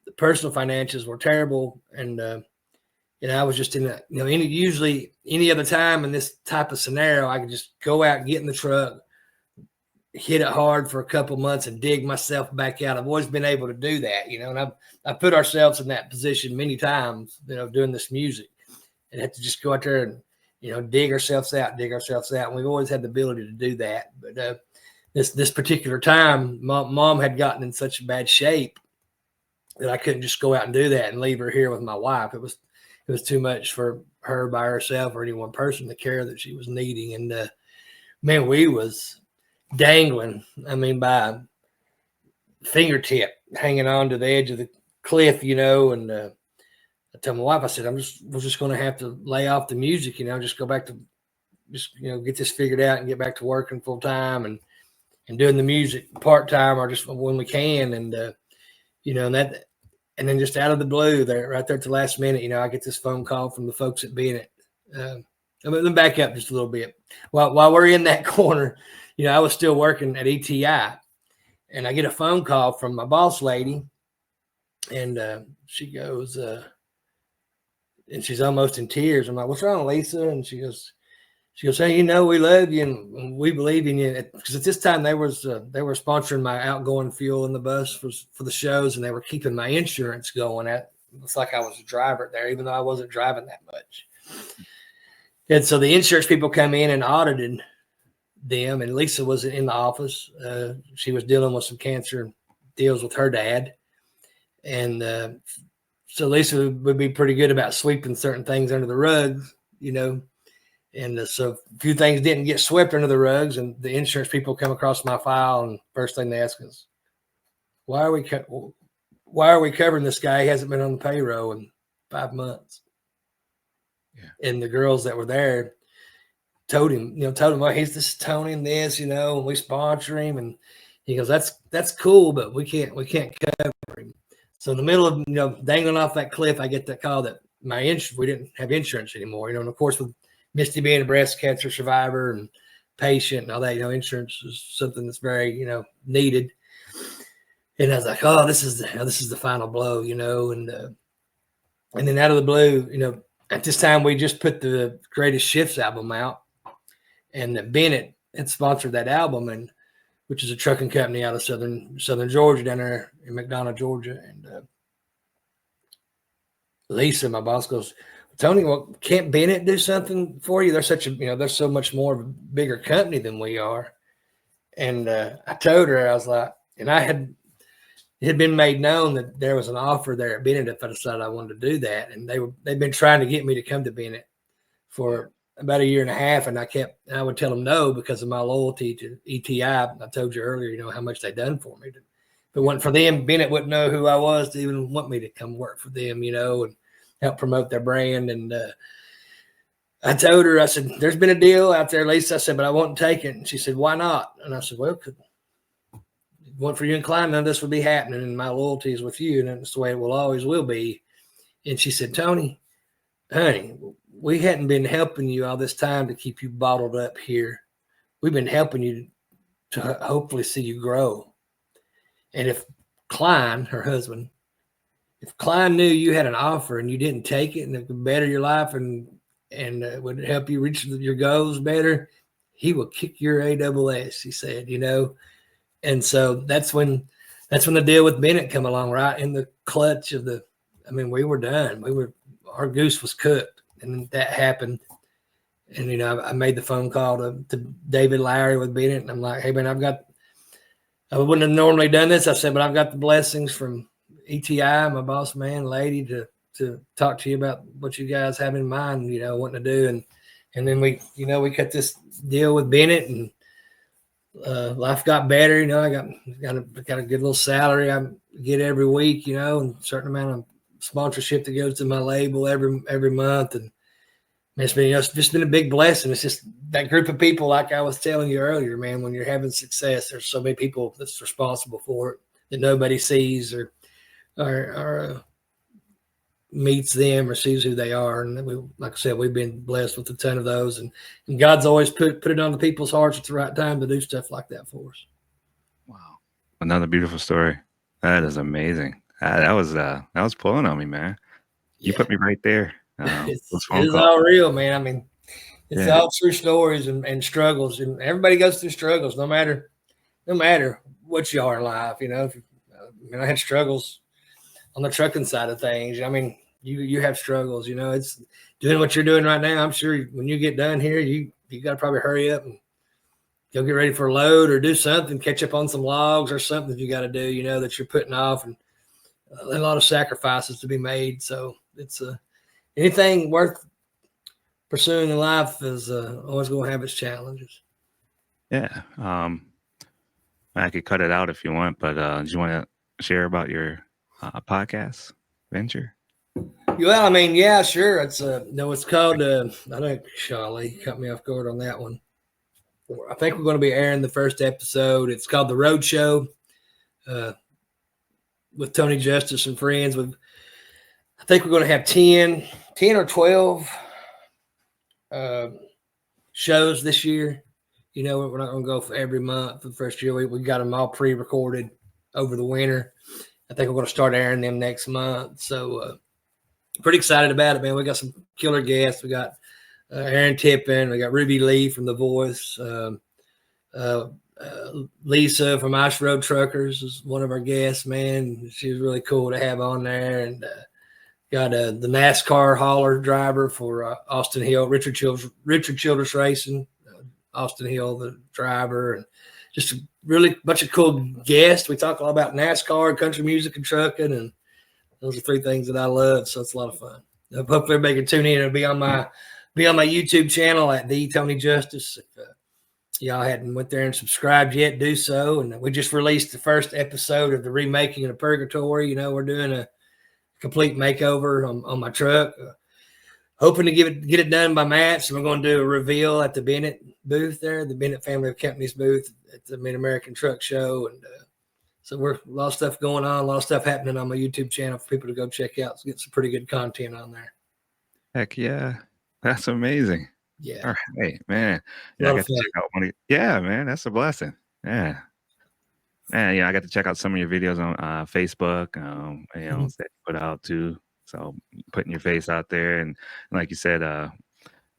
the personal financials were terrible. And I was just in that. Usually any other time in this type of scenario, I could just go out and get in the truck, hit it hard for a couple months, and dig myself back out. I've always been able to do that, and I put ourselves in that position many times, doing this music, and have to just go out there and, dig ourselves out. And we've always had the ability to do that. But this particular time, mom had gotten in such bad shape that I couldn't just go out and do that and leave her here with my wife. It was too much for her by herself or any one person, the care that she was needing. And man, we was dangling, by fingertip, hanging on to the edge of the cliff, and I told my wife, I said, we're just going to have to lay off the music, just go back to get this figured out and get back to working full time and doing the music part time or just when we can. And and then just out of the blue right there at the last minute, I get this phone call from the folks at Bennett. Let me back up just a little bit. While we're in that corner, I was still working at ETI, and I get a phone call from my boss lady, and she goes, and she's almost in tears. I'm like, what's wrong, Lisa? And she goes, hey, we love you and we believe in you. Because at this time they were sponsoring my outgoing fuel in the bus for the shows, and they were keeping my insurance going. It's like I was a driver there, even though I wasn't driving that much. And so the insurance people come in and audited them, and Lisa was in the office. She was dealing with some cancer deals with her dad. And so Lisa would be pretty good about sweeping certain things under the rug, And so a few things didn't get swept under the rugs, and the insurance people come across my file, and first thing they ask is, why are we covering this guy? He hasn't been on the payroll in 5 months. Yeah. And the girls that were there told him, well, he's this Tony and this, and we sponsor him. And he goes, that's cool, but we can't cover him. So in the middle of, dangling off that cliff, I get that call that we didn't have insurance anymore, and of course with Misty being a breast cancer survivor and patient and all that, insurance is something that's very, needed. And I was like, oh, this is the final blow, and then out of the blue, at this time we just put the Greatest Shifts album out, and Bennett had sponsored that album, and which is a trucking company out of southern Georgia, down there in McDonough, Georgia. And Lisa, my boss, goes, Tony, well, can't Bennett do something for you? They're they're so much more of a bigger company than we are. And I told her, I was like, and it had been made known that there was an offer there at Bennett if I decided I wanted to do that. And they've been trying to get me to come to Bennett for about a year and a half. And I would tell them no because of my loyalty to ETI. I told you earlier, how much they done for me. If it wasn't for them, Bennett wouldn't know who I was to even want me to come work for them, and help promote their brand. And I told her, I said, there's been a deal out there, Lisa. I said, but I won't take it. And she said, why not? And I said, well, if it wasn't for you and Klein, none of this would be happening. And my loyalty is with you. And that's the way it always will be. And she said, Tony, honey, we hadn't been helping you all this time to keep you bottled up here. We've been helping you to hopefully see you grow. And if Klein, her husband, if Klein knew you had an offer and you didn't take it and it would better your life and would help you reach your goals better, he will kick your ASS, he said, And so that's when the deal with Bennett come along, right in the clutch of we were done. Our goose was cooked, and that happened. And, I made the phone call to David Lowry with Bennett, and I'm like, hey, man, I wouldn't have normally done this. I said, but I've got the blessings from ETI, my boss man, lady, to talk to you about what you guys have in mind, wanting to do. And then we cut this deal with Bennett, and life got better. I got a good little salary I get every week, and a certain amount of sponsorship that goes to my label every month. And it's been a big blessing. It's just that group of people, like I was telling you earlier, man, when you're having success, there's so many people that's responsible for it that nobody sees or meets them or sees who they are. And like I said, we've been blessed with a ton of those, and God's always put it on the people's hearts at the right time to do stuff like that for us. Wow. Another beautiful story. That is amazing. That was pulling on me, man. You put me right there. It's all real, man. It's all true stories and struggles, and everybody goes through struggles, no matter what you are in life. I had struggles on the trucking side of things. You have struggles. It's doing what you're doing right now. I'm sure when you get done here, you got to probably hurry up and go get ready for a load or do something, catch up on some logs or something you got to do. That you're putting off, and a lot of sacrifices to be made. So it's anything worth pursuing in life is always going to have its challenges. Yeah. I could cut it out if you want, but do you want to share about your podcast venture? Well, yeah, sure. It's it's called. I think Charlie cut me off guard on that one. I think we're going to be airing the first episode. It's called The Road Show, with Tony Justice and friends. I think we're going to have 10 or 12 shows this year. We're not going to go for every month for the first year. We got them all pre-recorded over the winter. I think we're going to start airing them next month. So pretty excited about it, man. We got some killer guests. We got Aaron Tippin. We got Ruby Lee from The Voice. Lisa from Ice Road Truckers is one of our guests, man. She was really cool to have on there. And got the NASCAR hauler driver for Austin Hill, Richard Childress Racing, Austin Hill, the driver, and just a really bunch of cool guests. We talk all about NASCAR, country music, and trucking, and those are three things that I love. So it's a lot of fun. I hope everybody can tune in. It'll be on my YouTube channel at the Tony Justice. If y'all hadn't went there and subscribed yet, do so. And we just released the first episode of the remaking of Purgatory. You know, we're doing a complete makeover on my truck. Hoping to get it done by Matt. So we're going to do a reveal at the Bennett booth there, the Bennett Family of Companies booth at the Mid-American Truck Show. And so we're a lot of stuff going on, a lot of stuff happening on my YouTube channel for people to go check out. So get some pretty good content on there. Heck yeah. That's amazing. Yeah. All right, man. Yeah, I got to check out yeah, man, that's a blessing. Yeah. Man, I got to check out some of your videos on Facebook, that you put out too. So putting your face out there, and like you said,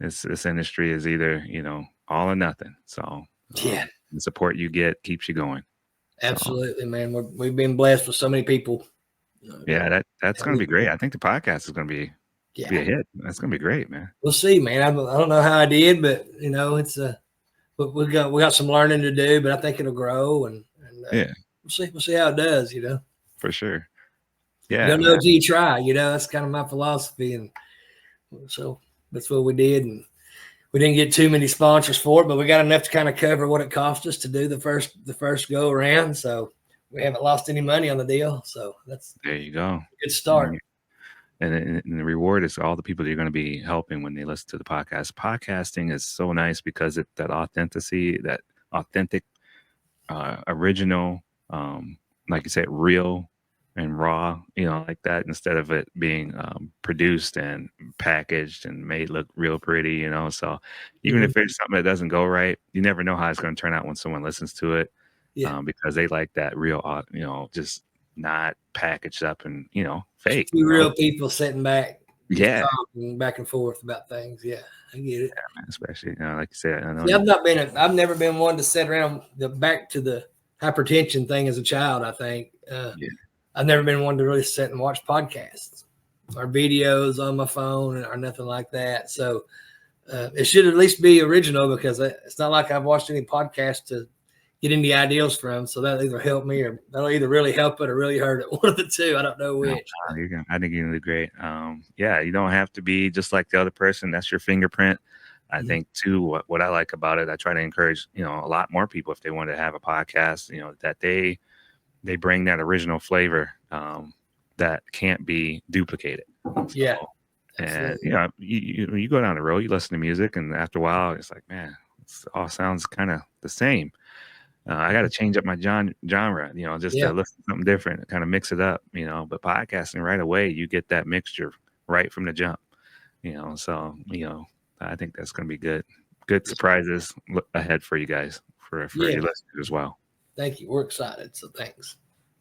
this industry is either, all or nothing. So the support you get keeps you going. Absolutely, man. We've been blessed with so many people. Yeah, that's going to be great. I think the podcast is going to be a hit. That's going to be great, man. We'll see, man. I don't know how I did, but it's we got some learning to do, but I think it'll grow, and we'll see how it does. For sure. Yeah, you don't know until you try. That's kind of my philosophy, and so that's what we did. And we didn't get too many sponsors for it, but we got enough to kind of cover what it cost us to do the first go around. So we haven't lost any money on the deal. So there you go. Good start. And the reward is all the people that you're going to be helping when they listen to the podcast. Podcasting is so nice because that authenticity, that authentic, original, like you said, real and raw, like that, instead of it being produced and packaged and made look real pretty, So even if there's something that doesn't go right, you never know how it's going to turn out when someone listens to it, because they like that real, just not packaged up and fake. Two real people sitting back, talking back and forth about things. Yeah, I get it. Yeah, man, especially like you said, I know. I've never been one to sit around back to the hypertension thing as a child. I think I've never been one to really sit and watch podcasts or videos on my phone or nothing like that. So it should at least be original, because it's not like I've watched any podcasts to get any ideas from. So that'll either help me, or that'll either really help it or really hurt it. One of the two. I don't know which. I think you're going to do great. You don't have to be just like the other person. That's your fingerprint. I think too, what I like about it, I try to encourage, a lot more people, if they want to have a podcast, that they bring that original flavor that can't be duplicated. Yeah. And you go down the road, you listen to music, and after a while, it's like, man, it all sounds kind of the same. I got to change up my genre, just to listen to something different, kind of mix it up, But podcasting, right away, you get that mixture right from the jump, So I think that's going to be good. Good surprises ahead for you guys, for your listeners as well. Thank you. We're excited. So thanks.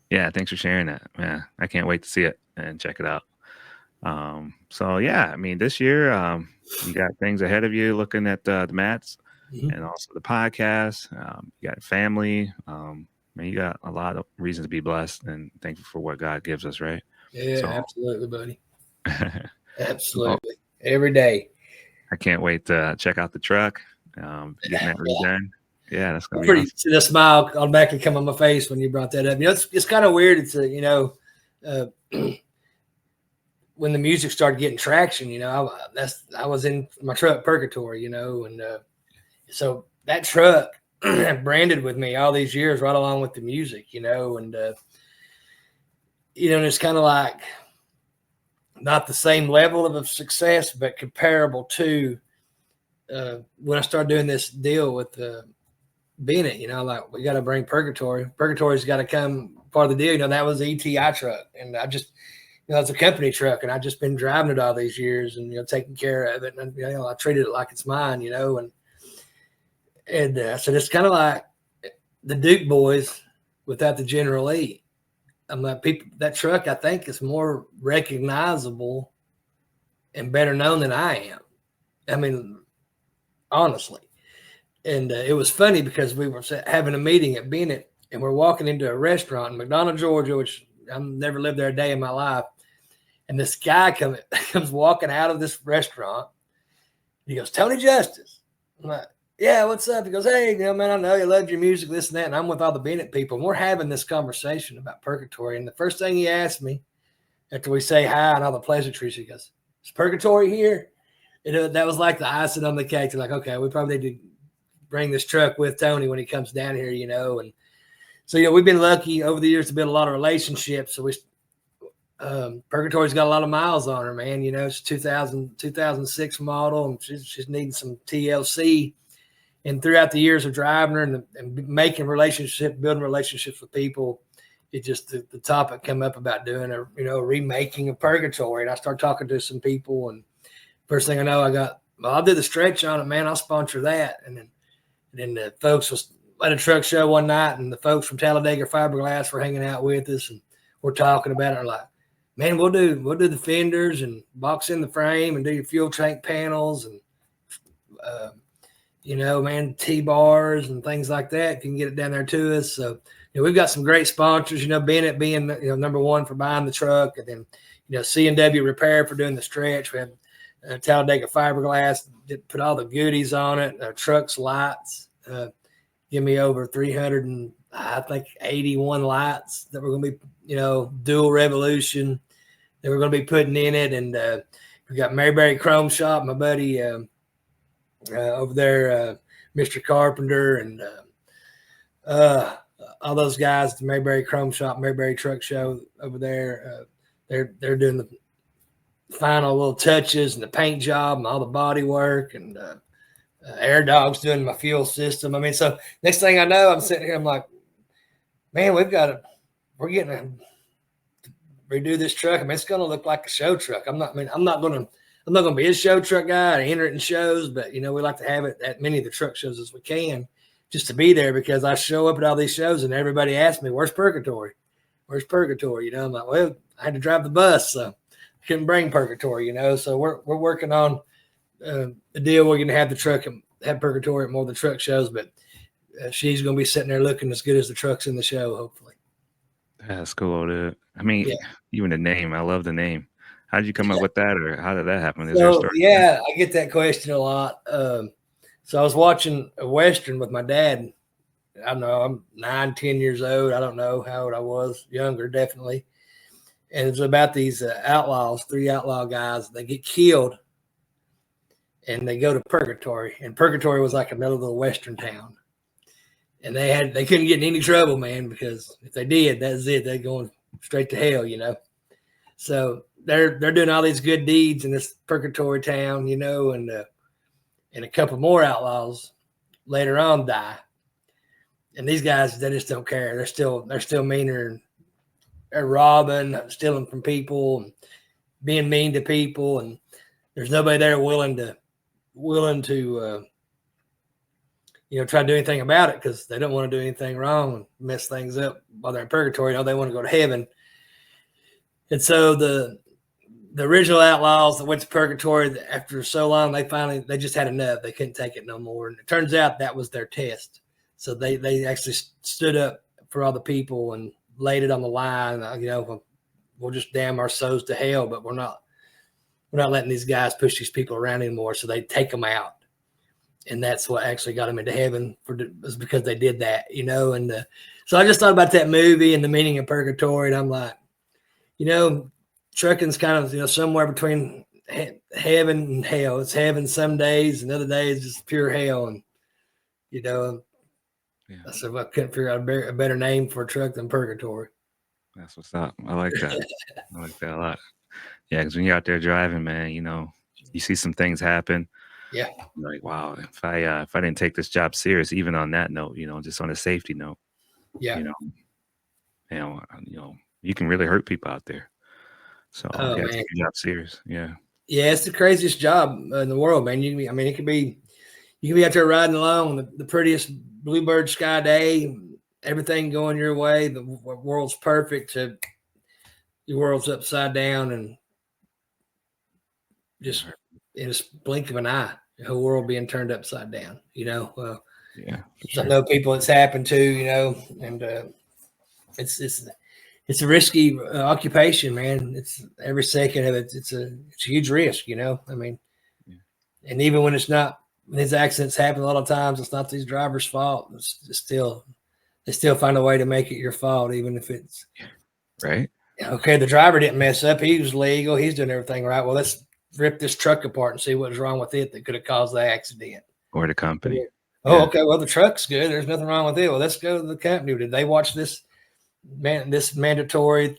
Yeah, thanks for sharing that. Man, I can't wait to see it and check it out. This year, you got things ahead of you, looking at the mats and also the podcast. You got family. You got a lot of reasons to be blessed and thankful for what God gives us, right? Yeah, absolutely, buddy. Absolutely. Every day. I can't wait to check out the truck, getting that redone. Yeah, that's gonna be pretty. awesome. See the smile automatically come on my face when you brought that up. It's kind of weird. It's when the music started getting traction, I was in my truck Purgatory, and so that truck branded with me all these years, right along with the music, and it's kind of like not the same level of success, but comparable to when I started doing this deal with Bennett, like, we got to bring Purgatory. Purgatory's got to come part of the deal. That was the ETI truck, and I just, it's a company truck, and I've just been driving it all these years, and taking care of it, and I treated it like it's mine, and so it's kind of like the Duke boys without the General Lee. I'm like, that truck, I think, is more recognizable and better known than I am. I mean, honestly. And it was funny because we were having a meeting at Bennett, and we're walking into a restaurant in McDonough, Georgia, which I've never lived there a day in my life. And this guy comes walking out of this restaurant. He goes, "Tony Justice." I'm like, "Yeah, what's up?" He goes, "Hey, man, I know you loved your music, this and that." And I'm with all the Bennett people, and we're having this conversation about Purgatory. And the first thing he asked me after we say hi and all the pleasantries, he goes, "Is Purgatory here?" And that was like the icing on the cake. They're like, okay, we probably need to bring this truck with Tony when he comes down here, And so, we've been lucky over the years to build a lot of relationships. So Purgatory's got a lot of miles on her, man. It's 2006 model, and she's needing some TLC. And throughout the years of driving her and making relationships, building relationships with people, it just the topic come up about doing a remaking of Purgatory. And I started talking to some people, and first thing I know, I'll do the stretch on it, man. I'll sponsor that. And then the folks was at a truck show one night, and the folks from Talladega Fiberglass were hanging out with us, and we're talking about it. And like, man, we'll do the fenders and box in the frame and do your fuel tank panels and man, T-bars and things like that. You can get it down there to us. So we've got some great sponsors. Bennett being number one for buying the truck, and then C&W Repair for doing the stretch. We have Talladega Fiberglass, put all the goodies on it. Trucks, lights, give me over 381 lights that we're going to be, dual revolution that we're going to be putting in it. And we got Mayberry Chrome Shop, my buddy over there, Mr. Carpenter, and all those guys, the Mayberry Chrome Shop, Mayberry Truck Show over there. They're doing the final little touches and the paint job and all the body work, and Air Dog's doing my fuel system. I mean, so next thing I know, I'm sitting here, I'm like, man, we're getting to redo this truck. I mean, it's going to look like a show truck. I'm not going to be a show truck guy and enter it in shows, but we like to have it at many of the truck shows as we can, just to be there, because I show up at all these shows and everybody asks me, "Where's Purgatory? Where's Purgatory?" I'm like, well, I had to drive the bus, so couldn't bring Purgatory, So we're working on a deal. We're going to have the truck and have Purgatory at more of the truck shows, but she's going to be sitting there looking as good as the trucks in the show, hopefully. That's cool, dude. I mean, Yeah. even the name, I love the name. How did you come up with that, or how did that happen? Is So, there a story? yeah, I get that question a lot. So I was watching a Western with my dad. I don't know, I'm 9, 10 years old. I don't know how old I was, younger, definitely. And it's about these outlaws, 3 outlaw guys. They get killed, and they go to Purgatory. And Purgatory was like another little Western town. And they couldn't get in any trouble, man, because if they did, that's it. They're going straight to hell, So they're doing all these good deeds in this Purgatory town, and a couple more outlaws later on die. And these guys, they just don't care. They're still meaner. They're robbing, stealing from people, and being mean to people, and there's nobody there willing to try to do anything about it, because they don't want to do anything wrong and mess things up while they're in Purgatory. They want to go to heaven. And so the original outlaws that went to Purgatory, after so long, they just had enough. They couldn't take it no more. And it turns out that was their test. So they actually stood up for all the people and laid it on the line. We'll just damn our souls to hell, but we're not letting these guys push these people around anymore. So they take them out. And that's what actually got them into heaven, was because they did that, And so I just thought about that movie and the meaning of Purgatory. And I'm like, trucking's kind of, somewhere between heaven and hell. It's heaven some days, and other days just pure hell. And, I said, I couldn't figure out a better name for a truck than Purgatory. That's what's up. I like that. I like that a lot. Yeah, because when you're out there driving, man, you see some things happen. Yeah. You're like, wow, if I didn't take this job serious, even on that note, just on a safety note, yeah, you can really hurt people out there. So man, take your job serious. Yeah. Yeah, it's the craziest job in the world, man. You can be out there riding along the prettiest bluebird sky day, everything going your way, the world's perfect, to your world's upside down, and just in a blink of an eye, the whole world being turned upside down, Yeah, for sure. I know people it's happened to, and it's a risky occupation, man. It's every second of it. It's a huge risk, I mean, and even when it's not, when these accidents happen, a lot of times it's not these drivers' fault. It's still, they still find a way to make it your fault, even if it's right. Okay, the driver didn't mess up. He was legal. He's doing everything right. Well, let's rip this truck apart and see what was wrong with it that could have caused the accident. Or the company. Oh, okay. Well, the truck's good. There's nothing wrong with it. Well, let's go to the company. Did they watch this mandatory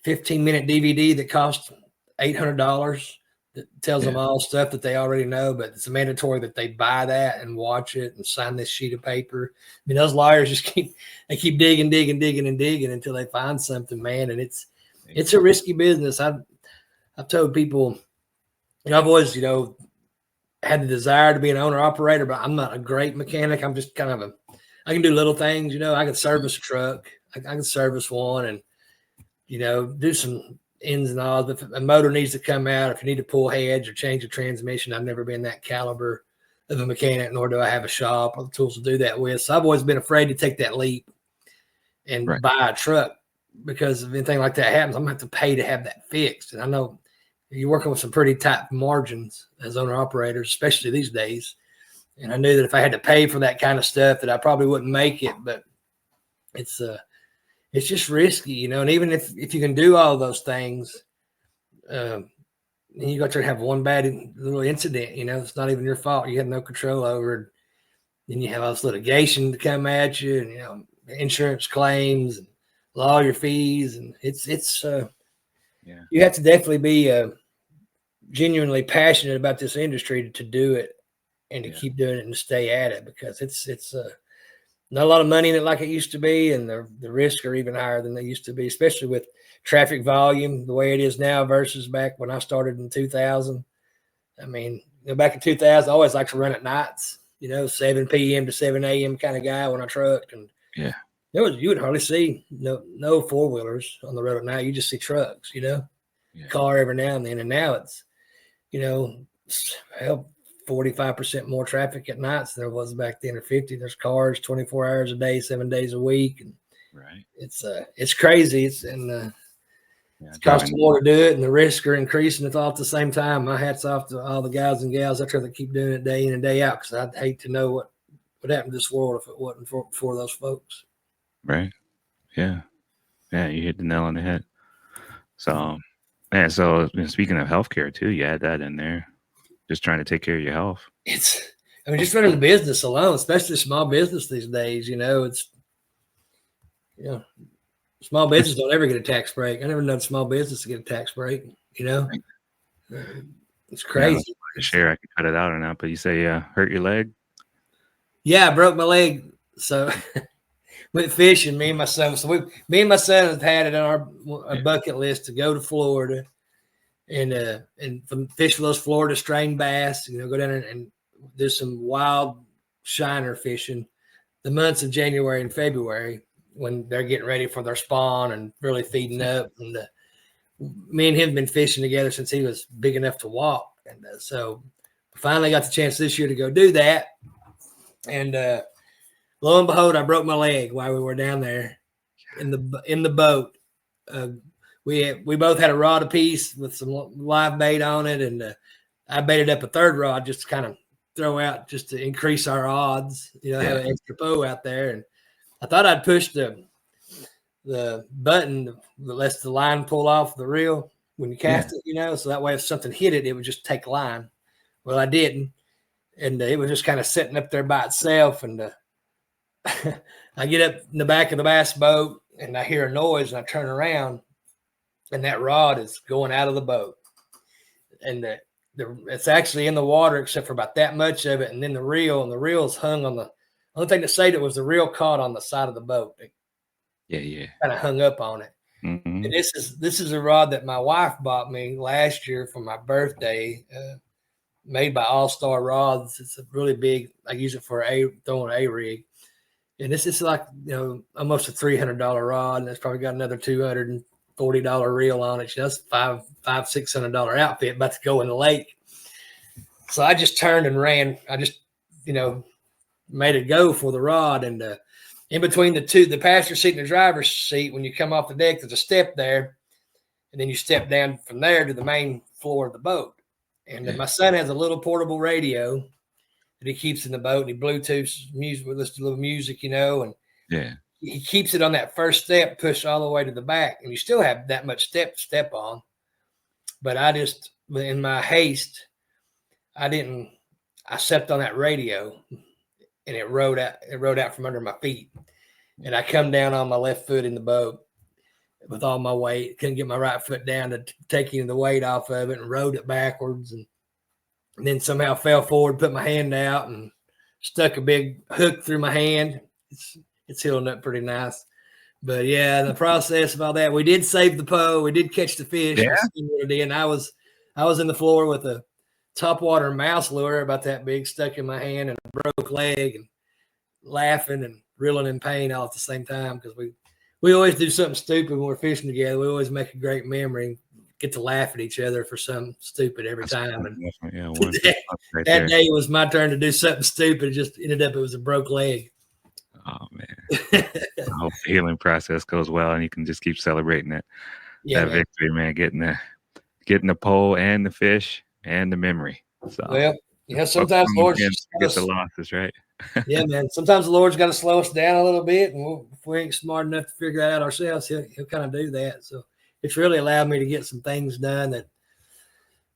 15-minute DVD that cost $800 that tells them all stuff that they already know, but it's mandatory that they buy that and watch it and sign this sheet of paper. I mean, those lawyers just keep digging until they find something, man. And it's a risky business. I've told people, I've always, had the desire to be an owner operator, but I'm not a great mechanic. I'm just kind of I can do little things, I can service a truck. I can service one and, do some ins and outs. If a motor needs to come out, if you need to pull heads or change a transmission, I've never been that caliber of a mechanic, nor do I have a shop or the tools to do that with. So I've always been afraid to take that leap and buy a truck, because if anything like that happens, I'm going to have to pay to have that fixed. And I know you're working with some pretty tight margins as owner operators, especially these days. And I knew that if I had to pay for that kind of stuff, that I probably wouldn't make it. But it's just risky, and even if you can do all those things, and you got to have one bad little incident, it's not even your fault. You have no control over it. Then you have all this litigation to come at you, and insurance claims and lawyer fees, and it's you have to definitely be genuinely passionate about this industry to do it and to keep doing it and to stay at it, because it's not a lot of money in it like it used to be, and the risks are even higher than they used to be, especially with traffic volume the way it is now versus back when I started in 2000. I mean, back in 2000, I always liked to run at nights, 7 p.m. to 7 a.m. kind of guy when I trucked. And you would hardly see no four-wheelers on the road at night. You just see trucks, car every now and then. And now it's, 45% more traffic at nights than there was back then, or 50. There's cars 24 hours a day, 7 days a week. And it's crazy. It's costing more to do it, and the risks are increasing. It's all at the same time. My hat's off to all the guys and gals out there that keep doing it day in and day out, because I'd hate to know what happened to this world if it wasn't for those folks. Right. Yeah. Yeah. You hit the nail on the head. So, so speaking of healthcare too, you add that in there. Just trying to take care of your health. Just running the business alone, especially small business these days, small business don't ever get a tax break. I never known small business to get a tax break, It's crazy. Sure, I can cut it out or not, but you say hurt your leg? Yeah, I broke my leg. So went fishing, me and my son. So me and my son have had it on our bucket list to go to Florida and fish for those Florida strain bass, go down there and do some wild shiner fishing the months of January and February, when they're getting ready for their spawn and really feeding up. And me and him have been fishing together since he was big enough to walk. And so finally got the chance this year to go do that. And lo and behold, I broke my leg while we were down there in the boat. We both had a rod apiece with some live bait on it, and I baited up a third rod just to kind of throw out, just to increase our odds, have an extra bow out there. And I thought I'd push the button that lets the line pull off the reel when you cast it, so that way if something hit it, it would just take line. Well, I didn't, and it was just kind of sitting up there by itself. And I get up in the back of the bass boat, and I hear a noise, and I turn around, and that rod is going out of the boat, and it's actually in the water except for about that much of it, and then the reel's hung on the only thing that saved it was the reel caught on the side of the boat. Kind of hung up on it. Mm-hmm. And this is a rod that my wife bought me last year for my birthday, made by All Star Rods. It's a really big. I use it for throwing a rig, and this is like almost a $300 rod, and it's probably got another $250 $40 reel on it. That's $600 outfit about to go in the lake. So I just turned and ran. I just, made it go for the rod. And in between the passenger seat and the driver's seat, when you come off the deck, there's a step there. And then you step down from there to the main floor of the boat. And my son has a little portable radio that he keeps in the boat, and he Bluetooths music, listens to a little music, and he keeps it on that first step, pushed all the way to the back, and you still have that much step on. But in my haste, I stepped on that radio, and it rode out from under my feet, and I come down on my left foot in the boat with all my weight. Couldn't get my right foot down to take any of the weight off of it, and rode it backwards, and then somehow fell forward, put my hand out, and stuck a big hook through my hand. It's healing up pretty nice. But yeah, the process of all that, we did save the pole. We did catch the fish. Yeah. And I was in the floor with a topwater mouse lure about that big stuck in my hand and a broke leg, and laughing and reeling in pain all at the same time, because we always do something stupid when we're fishing together. We always make a great memory, get to laugh at each other for something stupid every time. And that day was my turn to do something stupid. It just ended up, it was a broke leg. Oh man. I hope the healing process goes well and you can just keep celebrating it. That victory, man, getting the pole and the fish and the memory. So sometimes Lord get the losses, right? Yeah, man. Sometimes the Lord's got to slow us down a little bit, and if we ain't smart enough to figure that out ourselves, he'll kind of do that. So it's really allowed me to get some things done that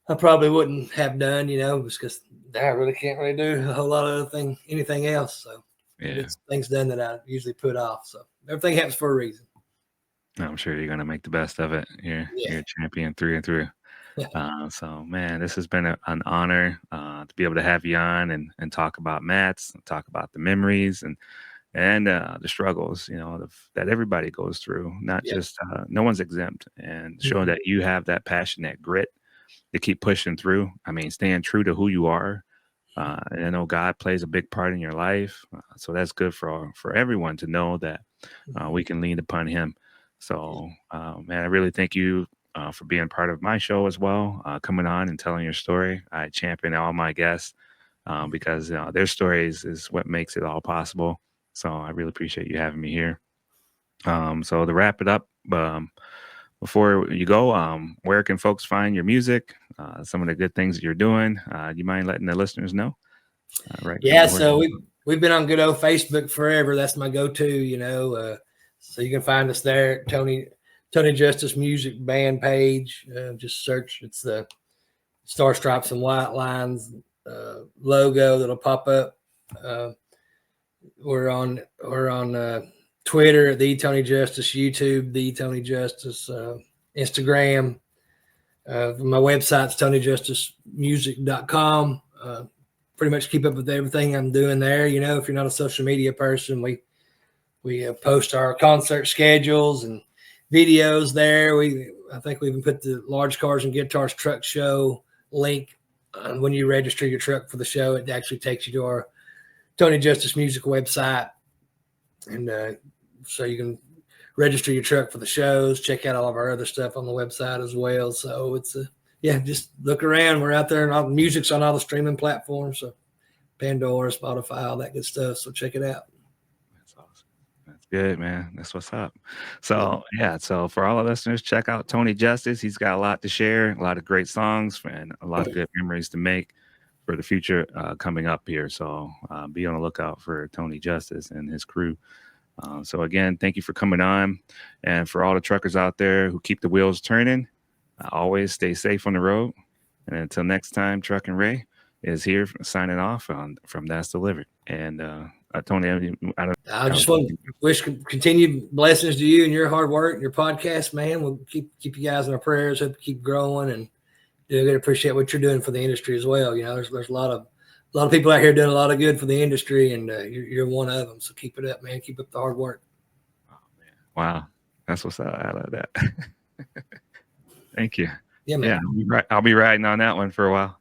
I probably wouldn't have done, because I really can't really do a whole lot of anything else. So get some things done that I usually put off. So everything happens for a reason. I'm sure you're going to make the best of it. You're a champion through and through. So, man, this has been an honor to be able to have you on and talk about mats, and talk about the memories and the struggles, that everybody goes through. Not just no one's exempt, and showing that you have that passion, that grit to keep pushing through. I mean, staying true to who you are. And I know God plays a big part in your life, so that's good for everyone to know that we can lean upon Him. So, man, I really thank you for being part of my show as well, coming on and telling your story. I champion all my guests because their stories is what makes it all possible. So I really appreciate you having me here. So to wrap it up, before you go, where can folks find your music, some of the good things that you're doing? Do you mind letting the listeners know? Right. Yeah, so we've been on good old Facebook forever. That's my go-to, so you can find us there, Tony Justice Music Band page. Just search. It's the Star Stripes and White Lines logo that'll pop up. We're on Twitter, The Tony Justice, YouTube, The Tony Justice, Instagram. My website's TonyJusticeMusic.com. Pretty much keep up with everything I'm doing there. If you're not a social media person, we post our concert schedules and videos there. I think we even put the Large Cars and Guitars Truck Show link. When you register your truck for the show, it actually takes you to our Tony Justice Music website. And so you can register your truck for the shows, check out all of our other stuff on the website as well. So it's just look around. We're out there, and all the music's on all the streaming platforms. So Pandora, Spotify, all that good stuff. So check it out. That's awesome. That's good, man. That's what's up. So so for all the listeners, check out Tony Justice. He's got a lot to share, a lot of great songs, and a lot of good memories to make for the future coming up here. So be on the lookout for Tony Justice and his crew. So again, thank you for coming on. And for all the truckers out there who keep the wheels turning, always stay safe on the road. And until next time, Trucking Ray is here signing off from That's Delivered. And Tony, I just want to wish continued blessings to you and your hard work and your podcast, man. We'll keep you guys in our prayers. Hope you keep growing, and I appreciate what you're doing for the industry as well. There's a lot of people out here doing a lot of good for the industry, and you're one of them. So keep it up, man. Keep up the hard work. Oh, man. Wow. That's what's up. I love that. Thank you. Yeah, man. Yeah, I'll be riding on that one for a while.